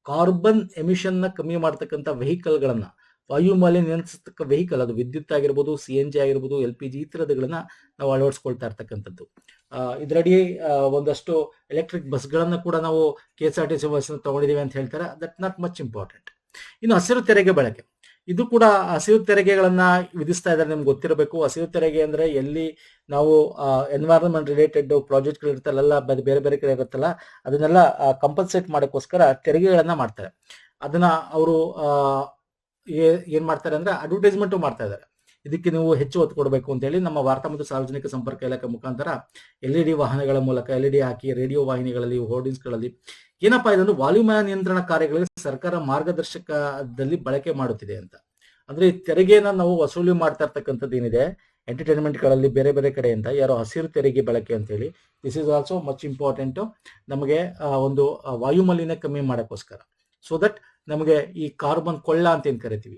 Speaker 1: ಕಾರ್ಬನ್ ಎಮಿಷನ್ ನ ಕಮ್ಮಿ ಮಾಡ್ತಕ್ಕಂಥ ವೆಹಿಕಲ್ ಗಳನ್ನ, ವಾಯು ಮಾಲಿನ್ಯ ನಿಯಂತ್ರಿಸತಕ್ಕ ವೆಹಿಕಲ್, ಅದು ವಿದ್ಯುತ್ ಆಗಿರ್ಬೋದು, CNG ಆಗಿರ್ಬೋದು, LPG ಈ ತರದಗಳನ್ನ ನಾವು ಅಳವಡಿಸ್ಕೊಳ್ತಾ ಇರ್ತಕ್ಕಂಥದ್ದು. ಇದರಡಿ ಒಂದಷ್ಟು ಎಲೆಕ್ಟ್ರಿಕ್ ಬಸ್ಗಳನ್ನ ಕೂಡ ನಾವು KSRTC ಬಸ್ ತಗೊಂಡಿದೀವಿ ಅಂತ ಹೇಳ್ತಾರೆ. That not much important. ಇನ್ನು ಹಸಿರು ತೆರಿಗೆ ಬಳಕೆ, ಇದು ಕೂಡ ಹಸಿರು ತೆರಿಗೆಗಳನ್ನ ವಿಧಿಸ್ತಾ ಇದ್ದಾರೆ, ನಿಮ್ಗೆ ಗೊತ್ತಿರಬೇಕು. ಹಸಿರು ತೆರಿಗೆ ಅಂದ್ರೆ ಎಲ್ಲಿ ನಾವು ಎನ್ವೈರನ್ಮೆಂಟ್ ರಿಲೇಟೆಡ್ ಪ್ರಾಜೆಕ್ಟ್ ಗಳು ಇರ್ತಲ್ಲ, ಬೇರೆ ಬೇರೆ ಕಡೆ ಇರುತ್ತಲ್ಲ, ಅದನ್ನೆಲ್ಲ ಕಂಪನ್ಸೇಟ್ ಮಾಡೋಕ್ಕೋಸ್ಕರ ತೆರಿಗೆಗಳನ್ನ ಮಾಡ್ತಾರೆ. ಅದನ್ನ ಅವರು ಏನ್ ಮಾಡ್ತಾರೆ ಅಂದ್ರೆ ಅಡ್ವರ್ಟೈಸ್ಮೆಂಟ್ ಮಾಡ್ತಾ ಇದ್ದಾರೆ. ಇದಕ್ಕೆ ನೀವು ಹೆಚ್ಚು ಒತ್ತು ಕೊಡಬೇಕು ಅಂತ ಹೇಳಿ ನಮ್ಮ ವಾರ್ತಾ ಮತ್ತು ಸಾರ್ವಜನಿಕ ಸಂಪರ್ಕ ಇಲಾಖೆ ಮುಖಾಂತರ LED ವಾಹನಗಳ ಮೂಲಕ LED ಹಾಕಿ ರೇಡಿಯೋ ವಾಹಿನಿಗಳಲ್ಲಿ, ಹೋರ್ಡಿಂಗ್ಸ್ ಗಳಲ್ಲಿ ಏನಪ್ಪಾ ಇದನ್ನು ವಾಯುಮಾಲಿನ್ಯ ನಿಯಂತ್ರಣ ಕಾರ್ಯಗಳಿಗೆ ಸರ್ಕಾರ ಮಾರ್ಗದರ್ಶಕದಲ್ಲಿ ಬಳಕೆ ಮಾಡುತ್ತಿದೆ ಅಂತ. ಅಂದ್ರೆ ಈ ತೆರಿಗೆನ ನಾವು ವಸೂಲಿ ಮಾಡ್ತಾ ಇರ್ತಕ್ಕಂಥದ್ದು ಏನಿದೆ ಎಂಟರ್ಟೈನ್ಮೆಂಟ್ ಗಳಲ್ಲಿ ಬೇರೆ ಬೇರೆ ಕಡೆಯಿಂದ, ಯಾರೋ ಹಸಿರು ತೆರಿಗೆ ಬಳಕೆ ಅಂತ ಹೇಳಿ, this is also much important ನಮಗೆ ಒಂದು ವಾಯುಮಾಲಿನ್ಯ ಕಮ್ಮಿ ಮಾಡೋಕ್ಕೋಸ್ಕರ. ಸೊ ದಟ್ ನಮಗೆ ಈ ಕಾರ್ಬನ್ ಕೊಳ್ಳ ಅಂತ ಏನ್ ಕರಿತೀವಿ,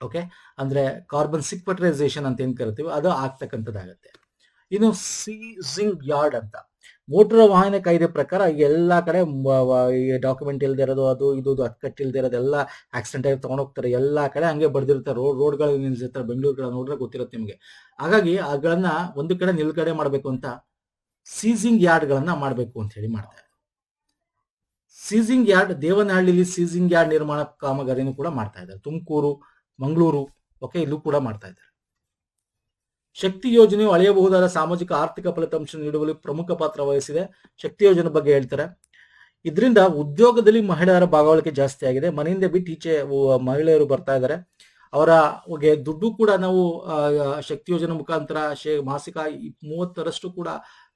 Speaker 1: ಓಕೆ, ಅಂದ್ರೆ ಕಾರ್ಬನ್ ಸಿಕ್ವೆಟ್ರೈಸೇಷನ್ ಅಂತ ಏನ್ ಕರಿತೀವಿ, ಅದು ಆಗ್ತಕ್ಕಂಥದ್ದಾಗತ್ತೆ. ಇನ್ನು ಸೀಸಿಂಗ್ ಯಾರ್ಡ್ ಅಂತ, ಮೋಟರ್ ವಾಹನ ಕಾಯ್ದೆ ಪ್ರಕಾರ ಎಲ್ಲಾ ಕಡೆ ಡಾಕ್ಯುಮೆಂಟ್ ಇಲ್ದೇ ಇರೋದು, ಅದು ಇದು ಅಕ್ಕಟ್ಟಿಲ್ದೇ ಇರೋದು, ಎಲ್ಲ ಆಕ್ಸಿಡೆಂಟ್ ಆಗಿ ತಗೊಂಡೋಗ್ತಾರೆ. ಎಲ್ಲಾ ಕಡೆ ಹಂಗೆ ಬರ್ದಿರ್ತಾರೆ, ರೋಡ್ಗಳಲ್ಲಿ ನಿಲ್ಸಿರ್ತಾರೆ. ಬೆಂಗಳೂರು ಕಡೆ ನೋಡ್ರೆ ಗೊತ್ತಿರುತ್ತೆ ನಿಮಗೆ. ಹಾಗಾಗಿ ಅವುಗಳನ್ನ ಒಂದು ಕಡೆ ನಿಲ್ಗಡೆ ಮಾಡ್ಬೇಕು ಅಂತ ಸೀಸಿಂಗ್ ಯಾರ್ಡ್ ಗಳನ್ನ ಮಾಡ್ಬೇಕು ಅಂತ ಹೇಳಿ ಮಾಡ್ತಾರೆ. ಸೀಸಿಂಗ್ ಯಾರ್ಡ್, ದೇವನಹಳ್ಳಿಲಿ ಸೀಸಿಂಗ್ ಯಾರ್ಡ್ ನಿರ್ಮಾಣ ಕಾಮಗಾರಿನೂ ಕೂಡ ಮಾಡ್ತಾ ಇದ್ದಾರೆ. ತುಮಕೂರು, ಮಂಗಳೂರು, ಓಕೆ, ಇಲ್ಲೂ ಕೂಡ ಮಾಡ್ತಾ ಇದ್ದಾರೆ. ಶಕ್ತಿ ಯೋಜನೆಯು ಅಳೆಯಬಹುದಾದ ಸಾಮಾಜಿಕ ಆರ್ಥಿಕ ಫಲಿತಾಂಶ ನೀಡುವಲ್ಲಿ ಪ್ರಮುಖ ಪಾತ್ರ ವಹಿಸಿದೆ. ಶಕ್ತಿ ಯೋಜನೆ ಬಗ್ಗೆ ಹೇಳ್ತಾರೆ. ಇದರಿಂದ ಉದ್ಯೋಗದಲ್ಲಿ ಮಹಿಳೆಯರ ಭಾಗವಹಿಕೆ ಜಾಸ್ತಿ ಆಗಿದೆ. ಮನೆಯಿಂದ ಬಿಟ್ಟು ಈಚೆ ಮಹಿಳೆಯರು ಬರ್ತಾ ಇದ್ದಾರೆ. ಅವರ ದುಡ್ಡು ಕೂಡ ನಾವು ಶಕ್ತಿ ಯೋಜನೆ ಮುಖಾಂತರ ಮಾಸಿಕ 30ರಷ್ಟು ಕೂಡ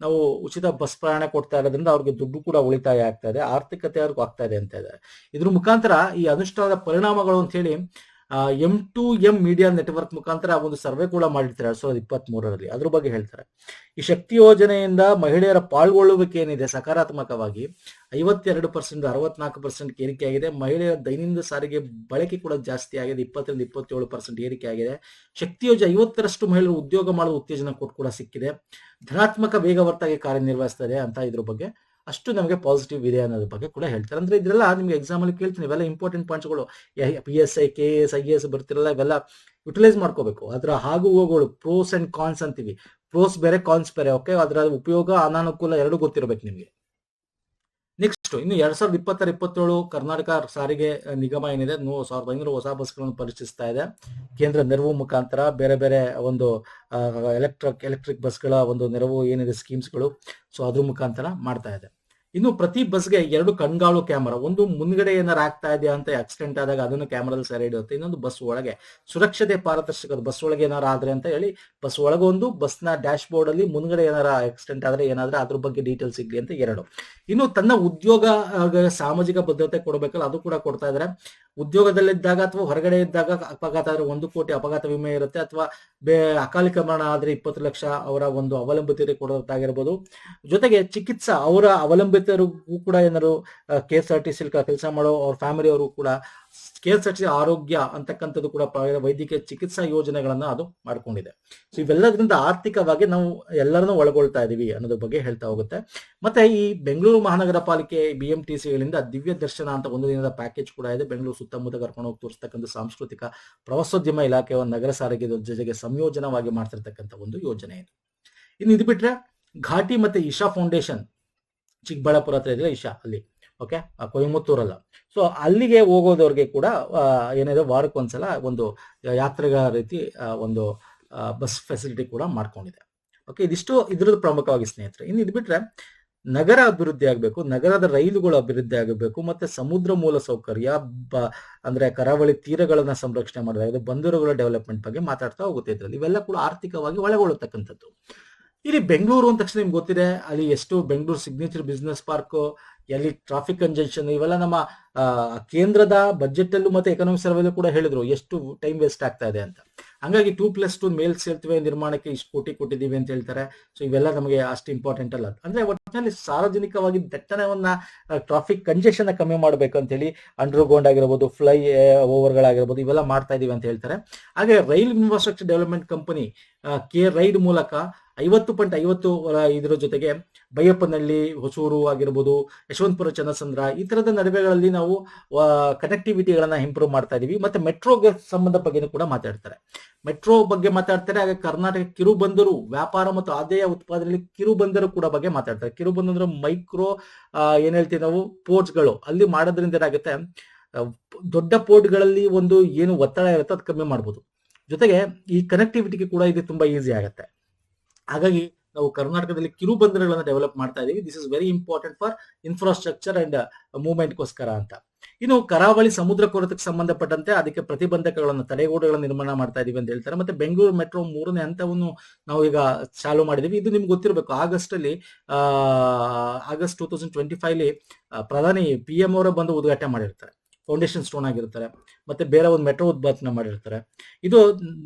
Speaker 1: ನಾವು ಉಚಿತ ಬಸ್ ಪ್ರಯಾಣ ಕೊಡ್ತಾ ಇರೋದ್ರಿಂದ ಅವ್ರಿಗೆ ದುಡ್ಡು ಕೂಡ ಉಳಿತಾಯ ಆಗ್ತಾ ಇದೆ, ಆರ್ಥಿಕತೆ ಅವ್ರಿಗೂ ಆಗ್ತಾ ಇದೆ ಅಂತ ಇದೆ. ಇದ್ರ ಮುಖಾಂತರ ಈ ಅನುಷ್ಠಾನದ ಪರಿಣಾಮಗಳು ಅಂತ ಹೇಳಿ M2M ಮೀಡಿಯಾ ನೆಟ್ವರ್ಕ್ ಮುಖಾಂತರ ಒಂದು ಸರ್ವೆ ಕೂಡ ಮಾಡಿರ್ತಾರೆ 2023ರಲ್ಲಿ. ಅದ್ರ ಬಗ್ಗೆ ಹೇಳ್ತಾರೆ. ಈ ಶಕ್ತಿ ಯೋಜನೆಯಿಂದ ಮಹಿಳೆಯರ ಪಾಲ್ಗೊಳ್ಳುವಿಕೆ ಏನಿದೆ ಸಕಾರಾತ್ಮಕವಾಗಿ 52% 64% ಏರಿಕೆ ಆಗಿದೆ. ಮಹಿಳೆಯರ ದೈನಂದಿನ ಸಾರಿಗೆ ಬಳಕೆ ಕೂಡ ಜಾಸ್ತಿ ಆಗಿದೆ, 20ರಿಂದ 27% ಏರಿಕೆ ಆಗಿದೆ. ಶಕ್ತಿ ಯೋಜನೆ 50ರಷ್ಟು ಮಹಿಳೆಯರು ಉದ್ಯೋಗ ಮಾಡಲು ಉತ್ತೇಜನ ಕೊಟ್ಟು ಕೂಡ ಸಿಕ್ಕಿದೆ. ಧನಾತ್ಮಕ ವೇಗವರ್ತಾಗಿ ಕಾರ್ಯನಿರ್ವಹಿಸ್ತದೆ ಅಂತ ಇದ್ರ ಬಗ್ಗೆ ಅಷ್ಟು ನಮಗೆ ಪಾಸಿಟಿವ್ ಇದೆ ಅನ್ನೋದ್ರ ಬಗ್ಗೆ ಕೂಡ ಹೇಳ್ತಾರೆ. ಅಂದ್ರೆ ಇದೆಲ್ಲ ನಿಮ್ಗೆ ಎಕ್ಸಾಮ್ ಅಲ್ಲಿ ಕೇಳ್ತೀನಿ, ಇವೆಲ್ಲ ಇಂಪಾರ್ಟೆಂಟ್ ಪಾಯಿಂಟ್ಸ್ಗಳು. PSI, KS, IAS ಬರ್ತಿರಲ್ಲ, ಇವೆಲ್ಲ ಯುಟಿಲೈಸ್ ಮಾಡ್ಕೋಬೇಕು. ಅದರ ಹಾಗೂ ಹೋಗೋಳು ಪ್ರೋಸ್ ಅಂಡ್ ಕಾನ್ಸ್ ಅಂತೀವಿ. ಪ್ರೋಸ್ ಬೇರೆ, ಕಾನ್ಸ್ ಬೇರೆ. ಓಕೆ, ಅದರ ಉಪಯೋಗ ಅನಾನುಕೂಲ ಎರಡು ಗೊತ್ತಿರಬೇಕು ನಿಮ್ಗೆ. ನೆಕ್ಸ್ಟ್ ಇನ್ನು 2026-27 ಕರ್ನಾಟಕ ಸಾರಿಗೆ ನಿಗಮ ಏನಿದೆ 1500 ಹೊಸ ಬಸ್ಗಳನ್ನು ಪರಿಚಯಿಸ್ತಾ ಇದೆ. ಕೇಂದ್ರ ನೆರವು ಮುಖಾಂತರ ಬೇರೆ ಬೇರೆ ಒಂದು ಎಲೆಕ್ಟ್ರಿಕ್ ಬಸ್ಗಳ ಒಂದು ನೆರವು ಏನಿದೆ ಸ್ಕೀಮ್ಸ್ಗಳು, ಸೊ ಅದ್ರ ಮುಖಾಂತರ ಮಾಡ್ತಾ ಇದೆ. ಇನ್ನು ಪ್ರತಿ ಬಸ್ಗೆ 2 ಕಣ್ಗಾಳು ಕ್ಯಾಮರಾ, ಒಂದು ಮುಂದ್ಗಡೆ ಏನಾರು ಆಗ್ತಾ ಇದೆಯಾ ಅಂತ ಆಕ್ಸಿಡೆಂಟ್ ಆದಾಗ ಅದನ್ನು ಕ್ಯಾಮರಾದಲ್ಲಿ ಸೆರೆ ಹಿಡಿಯುತ್ತೆ. ಇನ್ನೊಂದು ಬಸ್ ಒಳಗೆ ಸುರಕ್ಷತೆ ಪಾರದರ್ಶಕ, ಬಸ್ ಒಳಗೆ ಏನಾರು ಆದ್ರೆ ಅಂತ ಹೇಳಿ ಬಸ್ ಒಳಗೊಂದು ಬಸ್ನ ಡ್ಯಾಶ್ ಬೋರ್ಡ್ ಅಲ್ಲಿ ಮುಂದ್ಗಡೆ ಏನಾರ ಆಕ್ಸಿಡೆಂಟ್ ಆದ್ರೆ ಏನಾದ್ರೆ ಅದ್ರ ಬಗ್ಗೆ ಡೀಟೇಲ್ಸ್ ಸಿಗ್ಲಿ ಅಂತ 2. ಇನ್ನು ತನ್ನ ಉದ್ಯೋಗ ಸಾಮಾಜಿಕ ಭದ್ರತೆ ಕೊಡಬೇಕಲ್ಲ, ಅದು ಕೂಡ ಕೊಡ್ತಾ ಇದ್ದಾರೆ. ಉದ್ಯೋಗದಲ್ಲಿದ್ದಾಗ ಅಥವಾ ಹೊರಗಡೆ ಇದ್ದಾಗ ಅಪಘಾತ ಆದ್ರೆ 1 ಕೋಟಿ ಅಪಘಾತ ವಿಮೆ ಇರುತ್ತೆ, ಅಥವಾ ಅಕಾಲಿಕ ಮರಣ ಆದ್ರೆ 20 ಲಕ್ಷ ಅವರ ಒಂದು ಅವಲಂಬಿತರಿಗೆ ಕೊಡೋದಾಗಿರ್ಬೋದು. ಜೊತೆಗೆ ಚಿಕಿತ್ಸಾ ಅವರ ಅವಲಂಬಿತರಿಗೂ ಕೂಡ ಏನಾದ್ರು KSRTC ಕೆಲಸ ಮಾಡೋ ಅವ್ರ ಫ್ಯಾಮಿಲಿ ಅವರು ಕೂಡ KSRTC ಆರೋಗ್ಯ ಅಂತಕ್ಕಂಥದ್ದು ಕೂಡ ವೈದ್ಯಕೀಯ ಚಿಕಿತ್ಸಾ ಯೋಜನೆಗಳನ್ನ ಅದು ಮಾಡ್ಕೊಂಡಿದೆ. ಸೊ ಇವೆಲ್ಲದರಿಂದ ಆರ್ಥಿಕವಾಗಿ ನಾವು ಎಲ್ಲರನ್ನೂ ಒಳಗೊಳ್ತಾ ಇದೀವಿ ಅನ್ನೋದ್ರ ಬಗ್ಗೆ ಹೇಳ್ತಾ ಹೋಗುತ್ತೆ. ಮತ್ತೆ ಈ ಬೆಂಗಳೂರು ಮಹಾನಗರ ಪಾಲಿಕೆ BMTCಗಳಿಂದ ದಿವ್ಯ ದರ್ಶನ ಅಂತ ಒಂದು ದಿನದ ಪ್ಯಾಕೇಜ್ ಕೂಡ ಇದೆ. ಬೆಂಗಳೂರು ಸುತ್ತಮುತ್ತ ಕರ್ಕೊಂಡು ಹೋಗಿ ತೋರಿಸ್ತಕ್ಕಂಥ ಸಾಂಸ್ಕೃತಿಕ ಪ್ರವಾಸೋದ್ಯಮ ಇಲಾಖೆ ನಗರ ಸಾರಿಗೆ ಜೊತೆಗೆ ಸಂಯೋಜನವಾಗಿ ಮಾಡ್ತಿರ್ತಕ್ಕಂಥ ಒಂದು ಯೋಜನೆ ಇದೆ. ಇನ್ನು ಇದು ಬಿಟ್ರೆ ಘಾಟಿ ಮತ್ತೆ ಇಶಾ ಫೌಂಡೇಶನ್ ಚಿಕ್ಕಬಳ್ಳಾಪುರ ಹತ್ರ ಇದೆಯಲ್ಲ ಇಶಾ ಅಲ್ಲಿ, ಓಕೆ, ಕೊಯಮತ್ತೂರಲ್ಲ. ಸೊ ಅಲ್ಲಿಗೆ ಹೋಗೋದವ್ರಿಗೆ ಕೂಡ ಏನಿದೆ ವಾರಕ್ಕೊಂದ್ಸಲ ಒಂದು ಯಾತ್ರೆಗಳ ರೀತಿ ಒಂದು ಬಸ್ ಫೆಸಿಲಿಟಿ ಕೂಡ ಮಾಡ್ಕೊಂಡಿದೆ. ಓಕೆ, ಇದಿಷ್ಟು ಇದ್ರದ್ದು ಪ್ರಮುಖವಾಗಿ ಸ್ನೇಹಿತರೆ. ಇನ್ನು ಇದು ಬಿಟ್ರೆ ನಗರ ಅಭಿವೃದ್ಧಿ ಆಗಬೇಕು, ನಗರದ ರೈಲುಗಳು ಅಭಿವೃದ್ಧಿ ಆಗಬೇಕು, ಮತ್ತೆ ಸಮುದ್ರ ಮೂಲ ಸೌಕರ್ಯ ಅಂದ್ರೆ ಕರಾವಳಿ ತೀರಗಳನ್ನ ಸಂರಕ್ಷಣೆ ಮಾಡೋದಾಗಿದೆ, ಬಂದರುಗಳ ಡೆವಲಪ್ಮೆಂಟ್ ಬಗ್ಗೆ ಮಾತಾಡ್ತಾ ಹೋಗುತ್ತೆ ಇದ್ರಲ್ಲಿ. ಇವೆಲ್ಲ ಕೂಡ ಆರ್ಥಿಕವಾಗಿ ಒಳಗೊಳ್ಳತಕ್ಕಂಥದ್ದು. ಇಲ್ಲಿ ಬೆಂಗಳೂರು ಅಂದ ತಕ್ಷಣ ನಿಮ್ಗೆ ಗೊತ್ತಿದೆ, ಅಲ್ಲಿ ಎಷ್ಟು ಬೆಂಗಳೂರು ಸಿಗ್ನೇಚರ್ ಬಿಸ್ನೆಸ್ ಪಾರ್ಕ್, ಎಲ್ಲಿ ಟ್ರಾಫಿಕ್ ಕಂಜೆನ್ಷನ್, ಇವೆಲ್ಲ ನಮ್ಮ ಕೇಂದ್ರದ ಬಜೆಟ್ ಅಲ್ಲೂ ಮತ್ತೆ ಎಕನಾಮಿಕ್ ಸರ್ವೆಲ್ಲೂ ಕೂಡ ಹೇಳಿದ್ರು ಎಷ್ಟು ಟೈಮ್ ವೇಸ್ಟ್ ಆಗ್ತಾ ಇದೆ ಅಂತ. ಹಂಗಾಗಿ 2+2 ಮೇಲ್ ಸೇತುವೆ ನಿರ್ಮಾಣಕ್ಕೆ ಇಷ್ಟು ಕೋಟಿ ಕೊಟ್ಟಿದ್ದೀವಿ ಅಂತ ಹೇಳ್ತಾರೆ. ಸೊ ಇವೆಲ್ಲ ನಮಗೆ ಅಷ್ಟು ಇಂಪಾರ್ಟೆಂಟ್ ಅಲ್ಲ. ಅಂದ್ರೆ ಒಟ್ಟಿನಲ್ಲಿ ಸಾರ್ವಜನಿಕವಾಗಿ ದಟ್ಟಣೆಯನ್ನ, ಟ್ರಾಫಿಕ್ ಕಂಜೆಷನ್ ಕಮ್ಮಿ ಮಾಡಬೇಕು ಅಂತ ಹೇಳಿ ಅಂಡರ್ಗ್ರೌಂಡ್ ಆಗಿರ್ಬೋದು, ಫ್ಲೈ ಓವರ್ಗಳಾಗಿರ್ಬೋದು, ಇವೆಲ್ಲ ಮಾಡ್ತಾ ಇದೀವಿ ಅಂತ ಹೇಳ್ತಾರೆ. ಹಾಗೆ rail infrastructure development company K RIDE ಮೂಲಕ 50.50 ಇದರ ಜೊತೆಗೆ ಬೈಯಪ್ಪನಹಳ್ಳಿ, ಹೊಸೂರು ಆಗಿರ್ಬೋದು, ಯಶವಂತಪುರ, ಚನ್ನಸಂದ್ರ ಈ ತರದ ನಡುವೆಗಳಲ್ಲಿ ನಾವು ಕನೆಕ್ಟಿವಿಟಿಗಳನ್ನ ಇಂಪ್ರೂವ್ ಮಾಡ್ತಾ ಇದೀವಿ. ಮತ್ತೆ ಮೆಟ್ರೋಗೆ ಸಂಬಂಧ ಬಗ್ಗೆ ಕೂಡ ಮಾತಾಡ್ತಾರೆ, ಮೆಟ್ರೋ ಬಗ್ಗೆ ಮಾತಾಡ್ತಾರೆ. ಹಾಗೆ ಕರ್ನಾಟಕ ಕಿರುಬಂದರು ವ್ಯಾಪಾರ ಮತ್ತು ಆದಾಯ ಉತ್ಪಾದನೆಯಲ್ಲಿ ಕಿರುಬಂದರು ಕೂಡ ಬಗ್ಗೆ ಮಾತಾಡ್ತಾರೆ. ಕಿರುಬಂದರು ಮೈಕ್ರೋ ಏನ್ ಹೇಳ್ತೀವಿ ನಾವು ಪೋರ್ಟ್ಸ್ಗಳು, ಅಲ್ಲಿ ಮಾಡೋದ್ರಿಂದ ಏನಾಗುತ್ತೆ, ದೊಡ್ಡ ಪೋರ್ಟ್ಗಳಲ್ಲಿ ಒಂದು ಏನು ಒತ್ತಡ ಇರುತ್ತೆ ಅದು ಕಮ್ಮಿ ಮಾಡ್ಬೋದು. ಜೊತೆಗೆ ಈ ಕನೆಕ್ಟಿವಿಟಿಗೆ ಕೂಡ ಇದು ತುಂಬಾ ಈಸಿ ಆಗುತ್ತೆ. ಹಾಗಾಗಿ ನಾವು ಕರ್ನಾಟಕದಲ್ಲಿ ಕಿರುಬಂದರುಗಳನ್ನ ಡೆವಲಪ್ ಮಾಡ್ತಾ ಇದೀವಿ. This is very important for infrastructure and ಮೂವ್ಮೆಂಟ್ಗೋಸ್ಕರ ಅಂತ. ಇನ್ನು ಕರಾವಳಿ ಸಮುದ್ರ ಕೊರೆತಕ್ಕೆ ಸಂಬಂಧಪಟ್ಟಂತೆ ಅದಕ್ಕೆ ಪ್ರತಿಬಂಧಕಗಳನ್ನು, ತಡೆಗೋಡೆಗಳನ್ನು ನಿರ್ಮಾಣ ಮಾಡ್ತಾ ಇದೀವಿ ಅಂತ ಹೇಳ್ತಾರೆ. ಮತ್ತೆ ಬೆಂಗಳೂರು ಮೆಟ್ರೋ 3ನೇ ಹಂತವನ್ನು ನಾವು ಈಗ ಚಾಲೂ ಮಾಡಿದೀವಿ. ಇದು ನಿಮ್ಗೆ ಗೊತ್ತಿರಬೇಕು, ಆಗಸ್ಟ್ 2025 ಪ್ರಧಾನಿ PM ಅವರ ಬಂದು ಉದ್ಘಾಟನೆ ಮಾಡಿರ್ತಾರೆ, ಫೌಂಡೇಶನ್ ಸ್ಟೋನ್ ಆಗಿರ್ತಾರೆ, ಮತ್ತೆ ಬೇರೆ ಒಂದು ಮೆಟ್ರೋ ಉದ್ಘಾಟನೆ ಮಾಡಿರ್ತಾರೆ. ಇದು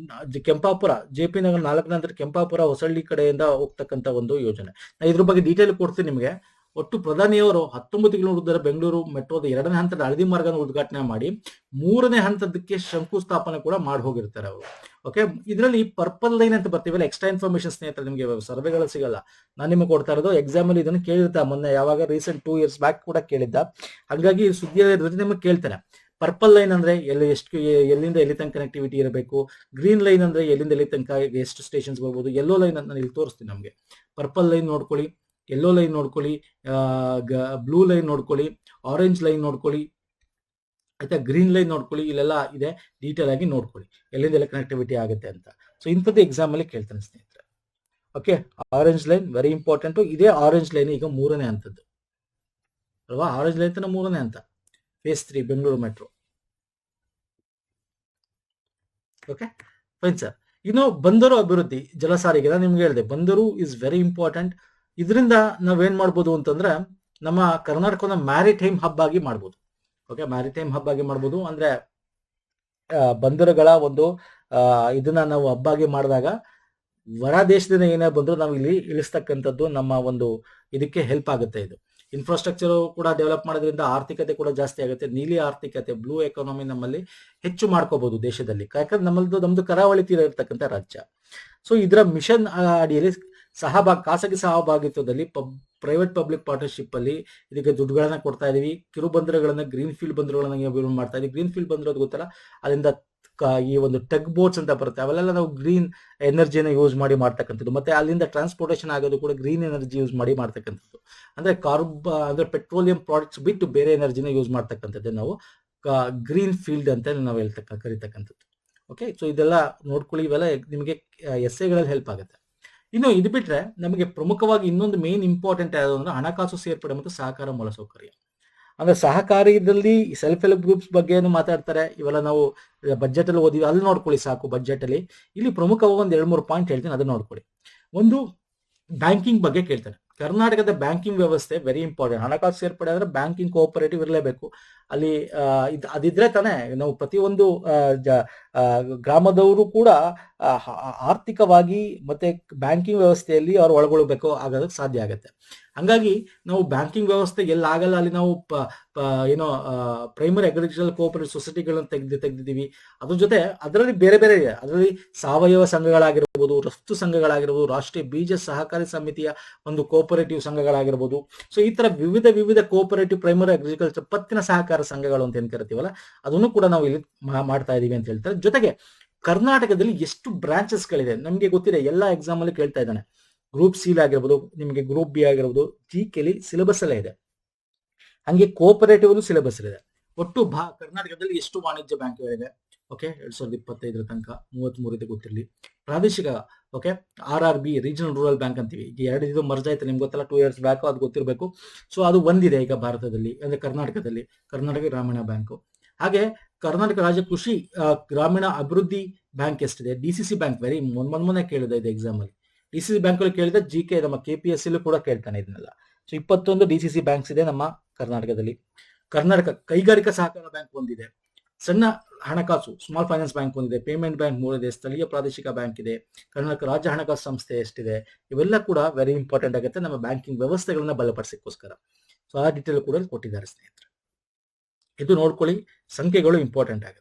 Speaker 1: ಕೆಂಪಾಪುರ, JP ನಗರ 4ನೇ ಹಂತದ ಕೆಂಪಾಪುರ ಹೊಸಳ್ಳಿ ಕಡೆಯಿಂದ ಹೋಗ್ತಕ್ಕಂಥ ಒಂದು ಯೋಜನೆ. ನಾನು ಇದ್ರ ಬಗ್ಗೆ ಡೀಟೇಲ್ ಕೊಡ್ತೀನಿ ನಿಮಗೆ. ಒಟ್ಟು ಪ್ರಧಾನಿಯವರು 19 ಕಿಲೋಮೀಟರ್ ಬೆಂಗಳೂರು ಮೆಟ್ರೋದ 2ನೇ ಹಂತದ ಹಳದಿ ಮಾರ್ಗನ ಉದ್ಘಾಟನೆ ಮಾಡಿ 3ನೇ ಹಂತದಕ್ಕೆ ಶಂಕುಸ್ಥಾಪನೆ ಕೂಡ ಮಾಡಿ ಹೋಗಿರ್ತಾರೆ ಅವರು. ಓಕೆ, ಇದರಲ್ಲಿ ಪರ್ಪಲ್ ಲೈನ್ ಅಂತ ಬರ್ತೀವಲ್ಲ, ಎಕ್ಸ್ಟ್ರಾ ಇನ್ಫಾರ್ಮೇಶನ್ ಸ್ನೇಹಿತರೆ, ನಿಮಗೆ ಸರ್ವೆಗಳು ಸಿಗಲ್ಲ, ನಾನು ನಿಮಗೆ ಕೊಡ್ತಾ ಇರೋದು. ಎಕ್ಸಾಮ್ ಅಲ್ಲಿ ಇದನ್ನು ಕೇಳಿರ್ತಾ ಮೊನ್ನೆ, ಯಾವಾಗ ರೀಸೆಂಟ್ 2 years ಬ್ಯಾಕ್ ಕೂಡ ಕೇಳಿದ್ದ. ಹಾಗಾಗಿ ಸುದ್ದಿ ನಿಮಗೆ ಕೇಳ್ತೇನೆ. ಪರ್ಪಲ್ ಲೈನ್ ಅಂದ್ರೆ ಎಲ್ಲಿಂದ ಎಲ್ಲಿ ತನಕ ಕನೆಕ್ಟಿವಿಟಿ ಇರಬೇಕು, ಗ್ರೀನ್ ಲೈನ್ ಅಂದ್ರೆ ಎಲ್ಲಿಂದ ಎಲ್ಲಿ ತನಕ ಎಷ್ಟು ಸ್ಟೇಷನ್ಸ್ ಬರ್ಬೋದು, ಯೆಲ್ಲೋ ಲೈನ್ ಅಂತ ನಾನು ಇಲ್ಲಿ ತೋರಿಸ್ತೀನಿ ನಮಗೆ. ಪರ್ಪಲ್ ಲೈನ್ ನೋಡ್ಕೊಳ್ಳಿ, ಯೆಲ್ಲೋ ಲೈನ್ ನೋಡ್ಕೊಳ್ಳಿ, ಬ್ಲೂ ಲೈನ್ ನೋಡ್ಕೊಳ್ಳಿ, ಆರೆಂಜ್ ಲೈನ್ ನೋಡ್ಕೊಳ್ಳಿ, ಆಯ್ತಾ, ಗ್ರೀನ್ ಲೈನ್ ನೋಡ್ಕೊಳ್ಳಿ. ಇಲ್ಲೆಲ್ಲ ಇದೆ, ಡೀಟೇಲ್ ಆಗಿ ನೋಡ್ಕೊಳ್ಳಿ ಎಲ್ಲಿಂದ ಎಲ್ಲ ಕನೆಕ್ಟಿವಿಟಿ ಆಗುತ್ತೆ ಅಂತ. ಸೊ ಇಂಥದ್ದು ಎಕ್ಸಾಮ್ ಅಲ್ಲಿ ಕೇಳ್ತಾನೆ ಸ್ನೇಹಿತರೆ. Okay, orange line very important. ಇದೇ ಆರೆಂಜ್ ಲೈನ್ ಈಗ 3ನೇ ಹಂತದ್ದು ಅಲ್ವಾ, ಆರೆಂಜ್ ಲೈನ್ 3ನೇ ಹಂತ, phase 3 Bengaluru metro. Okay fine sir. ಇನ್ನು ಬಂದರು ಅಭಿವೃದ್ಧಿ, ಜಲಸಾರಿಗೆ ನಾನು ನಿಮ್ಗೆ ಹೇಳಿದೆ, ಬಂದರು ಇಸ್ ವೆರಿ ಇಂಪಾರ್ಟೆಂಟ್. ಇದರಿಂದ ನಾವೇನ್ ಮಾಡ್ಬೋದು ಅಂತಂದ್ರೆ, ನಮ್ಮ ಕರ್ನಾಟಕನ ಮ್ಯಾರಿಟೈಮ್ ಹಬ್ ಆಗಿ ಮಾಡ್ಬೋದು. ಓಕೆ, ಮ್ಯಾರಿಟೈಮ್ ಹಬ್ ಆಗಿ ಮಾಡ್ಬೋದು. ಅಂದ್ರೆ ಬಂದರುಗಳ ಒಂದು ಇದನ್ನ ನಾವು ಹಬ್ ಆಗಿ ಮಾಡಿದಾಗ ಹೊರ ದೇಶದಿಂದ ಏನೇ ಬಂದ್ರು ನಾವು ಇಲ್ಲಿ ಇಳಿಸ್ತಕ್ಕಂಥದ್ದು ನಮ್ಮ ಒಂದು ಇದಕ್ಕೆ ಹೆಲ್ಪ್ ಆಗುತ್ತೆ. ಇದು ಇನ್ಫ್ರಾಸ್ಟ್ರಕ್ಚರ್ ಕೂಡ ಡೆವಲಪ್ ಮಾಡೋದ್ರಿಂದ ಆರ್ಥಿಕತೆ ಕೂಡ ಜಾಸ್ತಿ ಆಗುತ್ತೆ. ನೀಲಿ ಆರ್ಥಿಕತೆ, ಬ್ಲೂ ಎಕಾನಮಿ ನಮ್ಮಲ್ಲಿ ಹೆಚ್ಚು ಮಾಡ್ಕೋಬಹುದು ದೇಶದಲ್ಲಿ, ಯಾಕಂದ್ರೆ ನಮ್ದು ಕರಾವಳಿ ತೀರ ಇರತಕ್ಕಂಥ ರಾಜ್ಯ. ಸೊ ಇದರ ಮಿಷನ್ ಅಡಿಯಲ್ಲಿ ಖಾಸಗಿ ಸಹಭಾಗಿತ್ವದಲ್ಲಿ ಪ್ರೈವೇಟ್ ಪಬ್ಲಿಕ್ ಪಾರ್ಟ್ನರ್ಶಿಪ್ ಅಲ್ಲಿ ಇದಕ್ಕೆ ದುಡ್ಡುಗಳನ್ನ ಕೊಡ್ತಾ ಇದೀವಿ. ಕಿರುಬಂದರುಗಳನ್ನ, ಗ್ರೀನ್ ಫೀಲ್ಡ್ ಬಂದರುಗಳನ್ನ ಅಭಿವೃದ್ಧಿ ಮಾಡ್ತಾ ಇದೀವಿ. ಗ್ರೀನ್ ಫೀಲ್ಡ್ ಬಂದಿರೋದು ಗೊತ್ತಲ್ಲ, ಅಲ್ಲಿಂದ ಈ ಒಂದು ಟಗ್ ಬೋಟ್ಸ್ ಅಂತ ಬರುತ್ತೆ, ಅವೆಲ್ಲ ನಾವು ಗ್ರೀನ್ ಎನರ್ಜಿನ ಯೂಸ್ ಮಾಡಿ ಮಾಡ್ತಕ್ಕಂಥದ್ದು. ಮತ್ತೆ ಅಲ್ಲಿಂದ ಟ್ರಾನ್ಸ್ಪೋರ್ಟೇಷನ್ ಆಗೋದು ಕೂಡ ಗ್ರೀನ್ ಎನರ್ಜಿ ಯೂಸ್ ಮಾಡಿ ಮಾಡ್ತಕ್ಕಂಥದ್ದು. ಅಂದ್ರೆ ಅಂದ್ರೆ ಪೆಟ್ರೋಲಿಯಂ ಪ್ರಾಡಕ್ಟ್ಸ್ ಬಿಟ್ಟು ಬೇರೆ ಎನರ್ಜಿನ ಯೂಸ್ ಮಾಡ್ತಕ್ಕಂಥದ್ದು ನಾವು ಗ್ರೀನ್ ಫೀಲ್ಡ್ ಅಂತ ನಾವು ಕರಿತಕ್ಕಂಥದ್ದು. ಓಕೆ, ಸೊ ಇದೆಲ್ಲ ನೋಡ್ಕೊಳ್ಳಿ, ಇವೆಲ್ಲ ನಿಮಗೆ ಎಸ್ಸೆಗಳಲ್ಲಿ ಹೆಲ್ಪ್ ಆಗುತ್ತೆ. ಇನ್ನು ಇದು ಬಿಟ್ರೆ ನಮಗೆ ಪ್ರಮುಖವಾಗಿ ಇನ್ನೊಂದು ಮೇನ್ ಇಂಪಾರ್ಟೆಂಟ್ ಯಾವುದು ಅಂದ್ರೆ ಹಣಕಾಸು ಸೇರ್ಪಡೆ ಮತ್ತು ಸಹಕಾರ ಮೂಲಸೌಕರ್ಯ. ಅಂದ್ರೆ ಸಹಕಾರದಲ್ಲಿ ಸೆಲ್ಫ್ ಹೆಲ್ಪ್ ಗ್ರೂಪ್ಸ್ ಬಗ್ಗೆ ಮಾತಾಡ್ತಾರೆ, ಇವೆಲ್ಲ ನಾವು ಬಜೆಟ್ ಅಲ್ಲಿ ಓದಿವಿ, ಅಲ್ಲಿ ನೋಡ್ಕೊಳ್ಳಿ ಸಾಕು. ಬಜೆಟ್ ಅಲ್ಲಿ ಇಲ್ಲಿ ಪ್ರಮುಖವಾಗಿ ಒಂದು 2-3 ಪಾಯಿಂಟ್ ಹೇಳ್ತೀನಿ, ಅದನ್ನ ನೋಡ್ಕೊಳ್ಳಿ. ಒಂದು, ಬ್ಯಾಂಕಿಂಗ್ ಬಗ್ಗೆ ಕೇಳ್ತಾರೆ. ಕರ್ನಾಟಕದ ಬ್ಯಾಂಕಿಂಗ್ ವ್ಯವಸ್ಥೆ ವೆರಿ ಇಂಪಾರ್ಟೆಂಟ್. ಹಣಕಾಸು ಸೇರ್ಪಡೆ ಅಂದ್ರೆ ಬ್ಯಾಂಕಿಂಗ್ ಕೋಆಪರೇಟಿವ್ ಇರಲೇಬೇಕು ಅಲ್ಲಿ. ಅದಿದ್ರೆ ತಾನೇ ನಾವು ಪ್ರತಿಯೊಂದು ಗ್ರಾಮದವರು ಕೂಡ ಆರ್ಥಿಕವಾಗಿ ಮತ್ತೆ ಬ್ಯಾಂಕಿಂಗ್ ವ್ಯವಸ್ಥೆಯಲ್ಲಿ ಅವ್ರು ಒಳಗೊಳ್ಬೇಕು ಆಗೋದಕ್ಕೆ ಸಾಧ್ಯ ಆಗುತ್ತೆ. ಹಂಗಾಗಿ ನಾವು ಬ್ಯಾಂಕಿಂಗ್ ವ್ಯವಸ್ಥೆ ಎಲ್ಲಾಗಲ್ಲ ಅಲ್ಲಿ ನಾವು ಏನೋ ಪ್ರೈಮರಿ ಅಗ್ರಿಕಲ್ಚರಲ್ ಕೋಆಪರೇಟಿವ್ ಸೊಸೈಟಿಗಳನ್ನ ತೆಗೆದಿದ್ದೀವಿ. ಅದ್ರ ಜೊತೆ ಅದರಲ್ಲಿ ಬೇರೆ ಬೇರೆ ಇದೆ. ಅದರಲ್ಲಿ ಸಾವಯವ ಸಂಘಗಳಾಗಿರ್ಬೋದು, ರಫ್ತು ಸಂಘಗಳಾಗಿರ್ಬೋದು, ರಾಷ್ಟ್ರೀಯ ಬೀಜ ಸಹಕಾರಿ ಸಮಿತಿಯ ಒಂದು ಕೋಆಪರೇಟಿವ್ ಸಂಘಗಳಾಗಿರ್ಬೋದು. ಸೊ ಈ ತರ ವಿವಿಧ ಕೋಆಪರೇಟಿವ್ ಪ್ರೈಮರಿ ಅಗ್ರಿಕಲ್ಚರ್ ಪತ್ತಿನ ಸಹಕಾರ ಸಂಘಗಳು ಅಂತ ಏನ್ ಕರಿತೀವಲ್ಲ, ಅದನ್ನು ಕೂಡ ನಾವು ಇಲ್ಲಿ ಮಾಡ್ತಾ ಇದೀವಿ ಅಂತ ಹೇಳ್ತಾರೆ. ಜೊತೆಗೆ ಕರ್ನಾಟಕದಲ್ಲಿ ಎಷ್ಟು ಬ್ರಾಂಚಸ್ಗಳಿದೆ ನಮ್ಗೆ ಗೊತ್ತಿದೆ, ಎಲ್ಲಾ ಎಕ್ಸಾಮ್ ಅಲ್ಲಿ ಕೇಳ್ತಾ ಇದ್ದಾನೆ. ಗ್ರೂಪ್ ಸಿ ಆಗಿರ್ಬೋದು, ನಿಮಗೆ ಗ್ರೂಪ್ ಬಿ ಆಗಿರ್ಬೋದು, GK ಸಿಲೆಬಸ್ ಎಲ್ಲ ಇದೆ. ಹಂಗೆ ಕೋಪರೇಟಿವ್ ಸಿಲೆಬಸ್ ಇದೆ. ಒಟ್ಟು ಕರ್ನಾಟಕದಲ್ಲಿ ಎಷ್ಟು ವಾಣಿಜ್ಯ ಬ್ಯಾಂಕ್ಗಳಿವೆ? ಓಕೆ, 2025 ತನಕ 33 ಇದೆ, ಗೊತ್ತಿರಲಿ. ಪ್ರಾದೇಶಿಕ, okay, RRB regional rural bank ಅಂತೀವಿ. ಈಗ ಎರಡು ಇದು ಮರ್ಜ್ ಆಯ್ತು, ನಿಮ್ಗೆ ಗೊತ್ತಲ್ಲ, 2 years ಬ್ಯಾಕ್ ಅದು ಗೊತ್ತಿರಬೇಕು. ಸೊ ಅದು ಒಂದಿದೆ ಈಗ ಭಾರತದಲ್ಲಿ, ಅಂದ್ರೆ ಕರ್ನಾಟಕದಲ್ಲಿ, ಕರ್ನಾಟಕ ಗ್ರಾಮೀಣ ಬ್ಯಾಂಕು. ಹಾಗೆ ಕರ್ನಾಟಕ ರಾಜ್ಯ ಕೃಷಿ ಗ್ರಾಮೀಣ ಅಭಿವೃದ್ಧಿ ಬ್ಯಾಂಕ್ ಎಷ್ಟಿದೆ? DCC ಬ್ಯಾಂಕ್, ವೆರಿ ಮೊನ್ನೆ ಕೇಳಿದೆ ಇದು ಎಕ್ಸಾಮ್ ಅಲ್ಲಿ. DCC ಬ್ಯಾಂಕ್ ಅಲ್ಲಿ ಕೇಳಿದ, GK ನಮ್ಮ KPSC ಕೂಡ ಕೇಳ್ತಾನೆ ಇದನ್ನೆಲ್ಲ. ಸೊ 21 DCC ಬ್ಯಾಂಕ್ಸ್ ಇದೆ ನಮ್ಮ ಕರ್ನಾಟಕದಲ್ಲಿ. ಕರ್ನಾಟಕ ಕೈಗಾರಿಕಾ ಸಹಕಾರ ಬ್ಯಾಂಕ್ ಒಂದಿದೆ, ಸಣ್ಣ ಹಣಕಾಸು ಸ್ಮಾಲ್ ಫೈನಾನ್ಸ್ ಬ್ಯಾಂಕ್ ಒಂದಿದೆ, ಪೇಮೆಂಟ್ ಬ್ಯಾಂಕ್ 3 ಇದೆ, ಸ್ಥಳೀಯ ಪ್ರಾದೇಶಿಕ ಬ್ಯಾಂಕ್ ಇದೆ, ಕರ್ನಾಟಕ ರಾಜ್ಯ ಹಣಕಾಸು ಸಂಸ್ಥೆ ಎಷ್ಟಿದೆ? ಇವೆಲ್ಲ ಕೂಡ ವೆರಿ ಇಂಪಾರ್ಟೆಂಟ್ ಆಗುತ್ತೆ ನಮ್ಮ ಬ್ಯಾಂಕಿಂಗ್ ವ್ಯವಸ್ಥೆಗಳನ್ನ ಬಲಪಡಿಸೋಕ್ಕೋಸ್ಕರ. ಸೊ ಆ ಡೀಟೇಲ್ ಕೂಡ ಕೊಟ್ಟಿದ್ದಾರೆ ಸ್ನೇಹಿತರೆ, ಇದು ನೋಡ್ಕೊಳ್ಳಿ, ಸಂಖ್ಯೆಗಳು ಇಂಪಾರ್ಟೆಂಟ್ ಆಗುತ್ತೆ.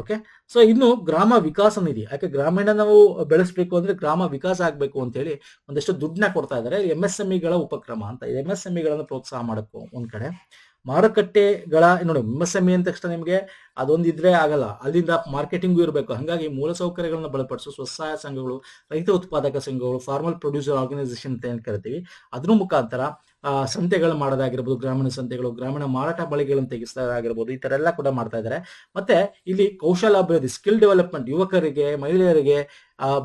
Speaker 1: ಓಕೆ, ಸೊ ಇನ್ನು ಗ್ರಾಮ ವಿಕಾಸ ನಿಧಿ, ಯಾಕೆ ಗ್ರಾಮೀಣ ನಾವು ಬೆಳೆಸಬೇಕು ಅಂದ್ರೆ ಗ್ರಾಮ ವಿಕಾಸ ಆಗ್ಬೇಕು ಅಂತ ಹೇಳಿ ಒಂದಷ್ಟು ದುಡ್ಡನ್ನ ಕೊಡ್ತಾ ಇದ್ದಾರೆ. MSMEಗಳ ಉಪಕ್ರಮ ಅಂತ, MSMEಗಳನ್ನು ಪ್ರೋತ್ಸಾಹ ಮಾಡಬೇಕು ಒಂದ್ ಕಡೆ. ಮಾರುಕಟ್ಟೆಗಳ ನೋಡಿ, MSME ಅಂದ ತಕ್ಷಣ ನಿಮಗೆ ಅದೊಂದಿದ್ರೆ ಆಗಲ್ಲ, ಅಲ್ಲಿಂದ ಮಾರ್ಕೆಟಿಂಗು ಇರಬೇಕು. ಹಾಗಾಗಿ ಮೂಲಸೌಕರ್ಯಗಳನ್ನ ಬಲಪಡಿಸೋ ಸ್ವಸಹಾಯ ಸಂಘಗಳು, ರೈತ ಉತ್ಪಾದಕ ಸಂಘಗಳು, ಫಾರ್ಮಲ್ ಪ್ರೊಡ್ಯೂಸರ್ ಆರ್ಗನೈಸೇಷನ್ ಅಂತ ಏನ್ ಕರಿತೀವಿ, ಅದ್ರ ಮುಖಾಂತರ ಸಂತೆಗಳು ಮಾಡೋದಾಗಿರ್ಬೋದು, ಗ್ರಾಮೀಣ ಸಂತೆಗಳು, ಗ್ರಾಮೀಣ ಮಾರಾಟ ಮಳಿಗೆಗಳನ್ನು ತೆಗೆಸೋದಾಗಿರ್ಬೋದು, ಈ ತರ ಎಲ್ಲ ಕೂಡ ಮಾಡ್ತಾ ಇದ್ದಾರೆ. ಮತ್ತೆ ಇಲ್ಲಿ ಕೌಶಲಾಭಿವೃದ್ಧಿ, ಸ್ಕಿಲ್ ಡೆವಲಪ್ಮೆಂಟ್, ಯುವಕರಿಗೆ, ಮಹಿಳೆಯರಿಗೆ,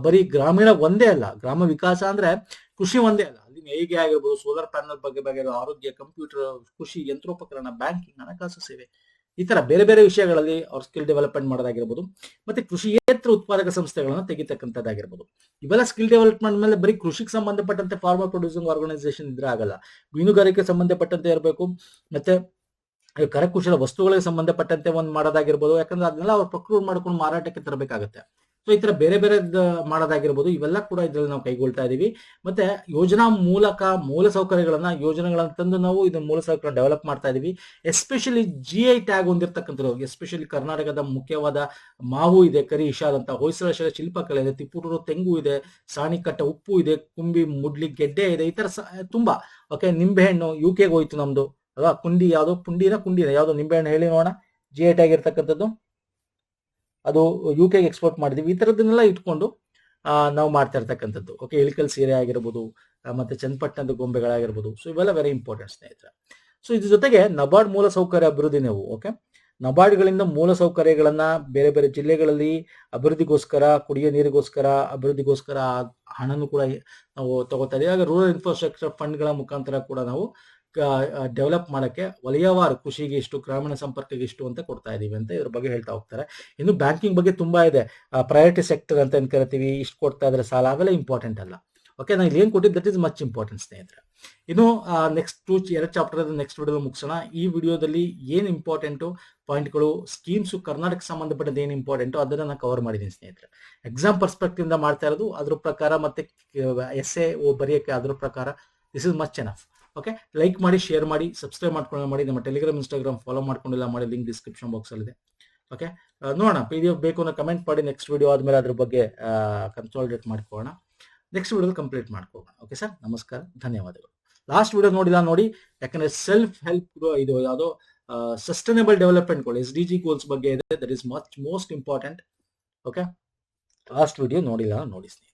Speaker 1: ಬರೀ ಗ್ರಾಮೀಣ ಒಂದೇ ಅಲ್ಲ, ಗ್ರಾಮ ವಿಕಾಸ ಅಂದ್ರೆ ಕೃಷಿ ಒಂದೇ ಅಲ್ಲ, ಅಲ್ಲಿ ನೇಯ್ಗೆ ಆಗಿರ್ಬೋದು, ಸೋಲಾರ್ ಪ್ಯಾನಲ್ ಬಗ್ಗೆ ಆರೋಗ್ಯ, ಕಂಪ್ಯೂಟರ್, ಕೃಷಿ ಯಂತ್ರೋಪಕರಣ, ಬ್ಯಾಂಕಿಂಗ್, ಹಣಕಾಸು ಸೇವೆ, ಈ ತರ ಬೇರೆ ಬೇರೆ ವಿಷಯಗಳಲ್ಲಿ ಅವ್ರ ಸ್ಕಿಲ್ ಡೆವಲಪ್ಮೆಂಟ್ ಮಾಡೋದಾಗಿರ್ಬೋದು. ಮತ್ತೆ ಕೃಷಿಯೇತರ ಉತ್ಪಾದಕ ಸಂಸ್ಥೆಗಳನ್ನ ತೆಗಿತಕ್ಕಂಥದ್ದಾಗಿರ್ಬೋದು. ಇವೆಲ್ಲ ಸ್ಕಿಲ್ ಡೆವಲಪ್ಮೆಂಟ್ ಮೇಲೆ ಬರೀ ಕೃಷಿಗೆ ಸಂಬಂಧಪಟ್ಟಂತೆ ಫಾರ್ಮರ್ ಪ್ರೊಡ್ಯೂಸಿಂಗ್ ಆರ್ಗನೈಸೇಷನ್ ಇದ್ರೆ ಆಗಲ್ಲ, ಮೀನುಗಾರಿಕೆ ಸಂಬಂಧಪಟ್ಟಂತೆ ಇರಬೇಕು, ಮತ್ತೆ ಕರಕುಶಲ ವಸ್ತುಗಳಿಗೆ ಸಂಬಂಧಪಟ್ಟಂತೆ ಒಂದು ಮಾಡೋದಾಗಿರ್ಬೋದು. ಯಾಕಂದ್ರೆ ಅದನ್ನೆಲ್ಲ ಅವ್ರು ಪ್ರೊಕ್ಯೂರ್ ಮಾಡ್ಕೊಂಡು ಮಾರಾಟಕ್ಕೆ ತರಬೇಕಾಗುತ್ತೆ. ಸೊ ಈ ತರ ಬೇರೆ ಬೇರೆ ಮಾಡೋದಾಗಿರ್ಬೋದು, ಇವೆಲ್ಲ ಕೂಡ ಇದ್ರಲ್ಲಿ ನಾವು ಕೈಗೊಳ್ತಾ ಇದೀವಿ. ಮತ್ತೆ ಯೋಜನಾ ಮೂಲಕ ಯೋಜನೆಗಳನ್ನ ತಂದು ನಾವು ಇದನ್ನ ಮೂಲಸೌಕರ್ಯ ಡೆವಲಪ್ ಮಾಡ್ತಾ ಇದೀವಿ. ಎಸ್ಪೆಷಲಿ GI ಟ್ಯಾಗ್ ಹೊಂದಿರತಕ್ಕಂಥದ್ದು, ಎಸ್ಪೆಷಲಿ ಕರ್ನಾಟಕದ ಮುಖ್ಯವಾದ ಮಾವು ಇದೆ, ಕರಿ ಇಶಾದ್ ಅಂತ, ಹೊಯ್ಸಳ ಶಿಲ್ಪಕಲೆ ಇದೆ, ತಿಪಟೂರು ತೆಂಗು ಇದೆ, ಸಾಣಿಕಟ್ಟ ಉಪ್ಪು ಇದೆ, ಕುಂಬಿ ಮುಡ್ಲಿ ಗೆಡ್ಡೆ ಇದೆ, ಈ ತರ ತುಂಬಾ. ಓಕೆ, ನಿಂಬೆಹಣ್ಣು UK ಹೋಯ್ತು ನಮ್ದು ಅಲ್ವಾ, ಕುಂಡಿನ ಯಾವ್ದು ನಿಂಬೆಹಣ್ಣು ಹೇಳಿ ನೋಡೋಣ, GI ಟ್ಯಾಗ್ ಇರ್ತಕ್ಕಂಥದ್ದು, ಅದು UK ಎಕ್ಸ್ಪೋರ್ಟ್ ಮಾಡಿದೀವಿ. ಈ ತರದನ್ನೆಲ್ಲ ಇಟ್ಕೊಂಡು ನಾವು ಮಾಡ್ತಾ ಇರ್ತಕ್ಕಂಥದ್ದು. ಓಕೆ, ಇಳಿಕಲ್ ಸೀರೆ ಆಗಿರ್ಬೋದು, ಮತ್ತೆ ಚನ್ನಪಟ್ಟಣದ ಗೊಂಬೆಗಳಾಗಿರ್ಬೋದು. ಸೊ ಇವೆಲ್ಲ ವೆರಿ ಇಂಪಾರ್ಟೆಂಟ್ ಸ್ನೇಹಿತರೆ. ಸೊ ಇದ್ರ ಜೊತೆಗೆ ನಬಾರ್ಡ್ ಮೂಲಸೌಕರ್ಯ ಅಭಿವೃದ್ಧಿ ನಾವು, ಓಕೆ, ನಬಾರ್ಡ್ಗಳಿಂದ ಮೂಲಸೌಕರ್ಯಗಳನ್ನ ಬೇರೆ ಬೇರೆ ಜಿಲ್ಲೆಗಳಲ್ಲಿ ಅಭಿವೃದ್ಧಿಗೋಸ್ಕರ, ಕುಡಿಯೋ ನೀರಿಗೋಸ್ಕರ, ಅಭಿವೃದ್ಧಿಗೋಸ್ಕರ ಹಣನು ಕೂಡ ನಾವು ತಗೋತಾ ಇದೀವಿ. ಹಾಗೆ ರೂರಲ್ ಇನ್ಫ್ರಾಸ್ಟ್ರಕ್ಚರ್ ಫಂಡ್ಗಳ ಮುಖಾಂತರ ಕೂಡ ನಾವು ಡೆವಲಪ್ ಮಾಡಕ್ಕೆ ವಲಯವಾರು, ಕೃಷಿಗೆ ಇಷ್ಟು, ಗ್ರಾಮೀಣ ಸಂಪರ್ಕಕ್ಕೆ ಇಷ್ಟು ಅಂತ ಕೊಡ್ತಾ ಇದೀವಿ ಅಂತ ಇದ್ರ ಬಗ್ಗೆ ಹೇಳ್ತಾ ಹೋಗ್ತಾರೆ. ಇನ್ನು ಬ್ಯಾಂಕಿಂಗ್ ಬಗ್ಗೆ ತುಂಬಾ ಇದೆ, ಪ್ರಯಾರಿಟಿ ಸೆಕ್ಟರ್ ಅಂತ ಏನ್ ಕರಿತೀವಿ, ಇಷ್ಟು ಕೊಡ್ತಾ ಇದ್ರೆ ಸಾಲ, ಅವೆಲ್ಲ ಇಂಪಾರ್ಟೆಂಟ್ ಅಲ್ಲ. ಓಕೆ, ನಾನು ಇಲ್ಲಿ ಏನ್ ಕೊಟ್ಟಿದ್ದು ದಟ್ ಇಸ್ ಮಚ್ ಇಂಪಾರ್ಟೆಂಟ್ ಸ್ನೇಹಿತರೆ. ಇನ್ನು ನೆಕ್ಸ್ಟ್ 2 ಚಾಪ್ಟರ್ ನೆಕ್ಸ್ಟ್ ವಿಡಿಯೋ ಮುಗಿಸೋಣ. ಈ ವಿಡಿಯೋದಲ್ಲಿ ಏನ್ ಇಂಪಾರ್ಟೆಂಟು ಪಾಯಿಂಟ್ಗಳು, ಸ್ಕೀಮ್ಸ್, ಕರ್ನಾಟಕ ಸಂಬಂಧಪಟ್ಟದ್ದು ಏನ್ ಇಂಪಾರ್ಟೆಂಟು ಅದನ್ನ ನಾನು ಕವರ್ ಮಾಡಿದ್ದೀನಿ ಸ್ನೇಹಿತರೆ. ಎಕ್ಸಾಮ್ ಪರ್ಸ್ಪೆಕ್ಟಿವ್ ಇಂದ ಮಾಡ್ತಾ ಇರೋದು ಅದ್ರ ಪ್ರಕಾರ, ಮತ್ತೆ essay ಬರೆಯಕ್ಕೆ ಅದ್ರ ಪ್ರಕಾರ. This is much enough. Okay, like ಮಾಡಿ, ಶೇರ್ ಮಾಡಿ, ಸಬ್ಸ್ಕ್ರೈಬ್ ಮಾಡ್ಕೊಂಡು ಮಾಡಿ. ನಮ್ಮ ಟೆಲಿಗ್ರಾಮ್, ಇನ್ಸ್ಟಾಗ್ರಾಮ್ ಫಾಲೋ ಮಾಡ್ಕೊಂಡಿಲ್ಲ ಮಾಡಿ, ಲಿಂಕ್ ಡಿಸ್ಕ್ರಿಪ್ಷನ್ ಬಾಕ್ಸ್ ಅಲ್ಲಿ ಇದೆ. ಓಕೆ, ನೋಡೋಣ, PDF ಬೇಕು ಅನ್ನೋ ಕಮೆಂಟ್ ಮಾಡಿ. ನೆಕ್ಸ್ಟ್ ವಿಡಿಯೋ ಆದ್ಮೇಲೆ ಅದ್ರ ಬಗ್ಗೆ ಕನ್ಸಾಲಿಡೇಟ್ ಮಾಡ್ಕೊಳ್ಳೋಣ, ನೆಕ್ಸ್ಟ್ ವಿಡಿಯೋದಲ್ಲಿ ಕಂಪ್ಲೀಟ್ ಮಾಡ್ಕೊಳ್ಳೋಣ. ಓಕೆ ಸರ್, ನಮಸ್ಕಾರ, ಧನ್ಯವಾದಗಳು. ಲಾಸ್ಟ್ ವಿಡಿಯೋ ನೋಡಿಲ್ಲ ನೋಡಿ, ಯಾಕಂದ್ರೆ ಸೆಲ್ಫ್ ಹೆಲ್ಪ್ ಇದು ಯಾವುದೋ sustainable development goal, SDG goals ಬಗ್ಗೆ ಇದೆ. That is much most important. Okay, last video ನೋಡಿಲ್ಲ ನೋಡಿ ಸ್ನೇಹಿತರೆ.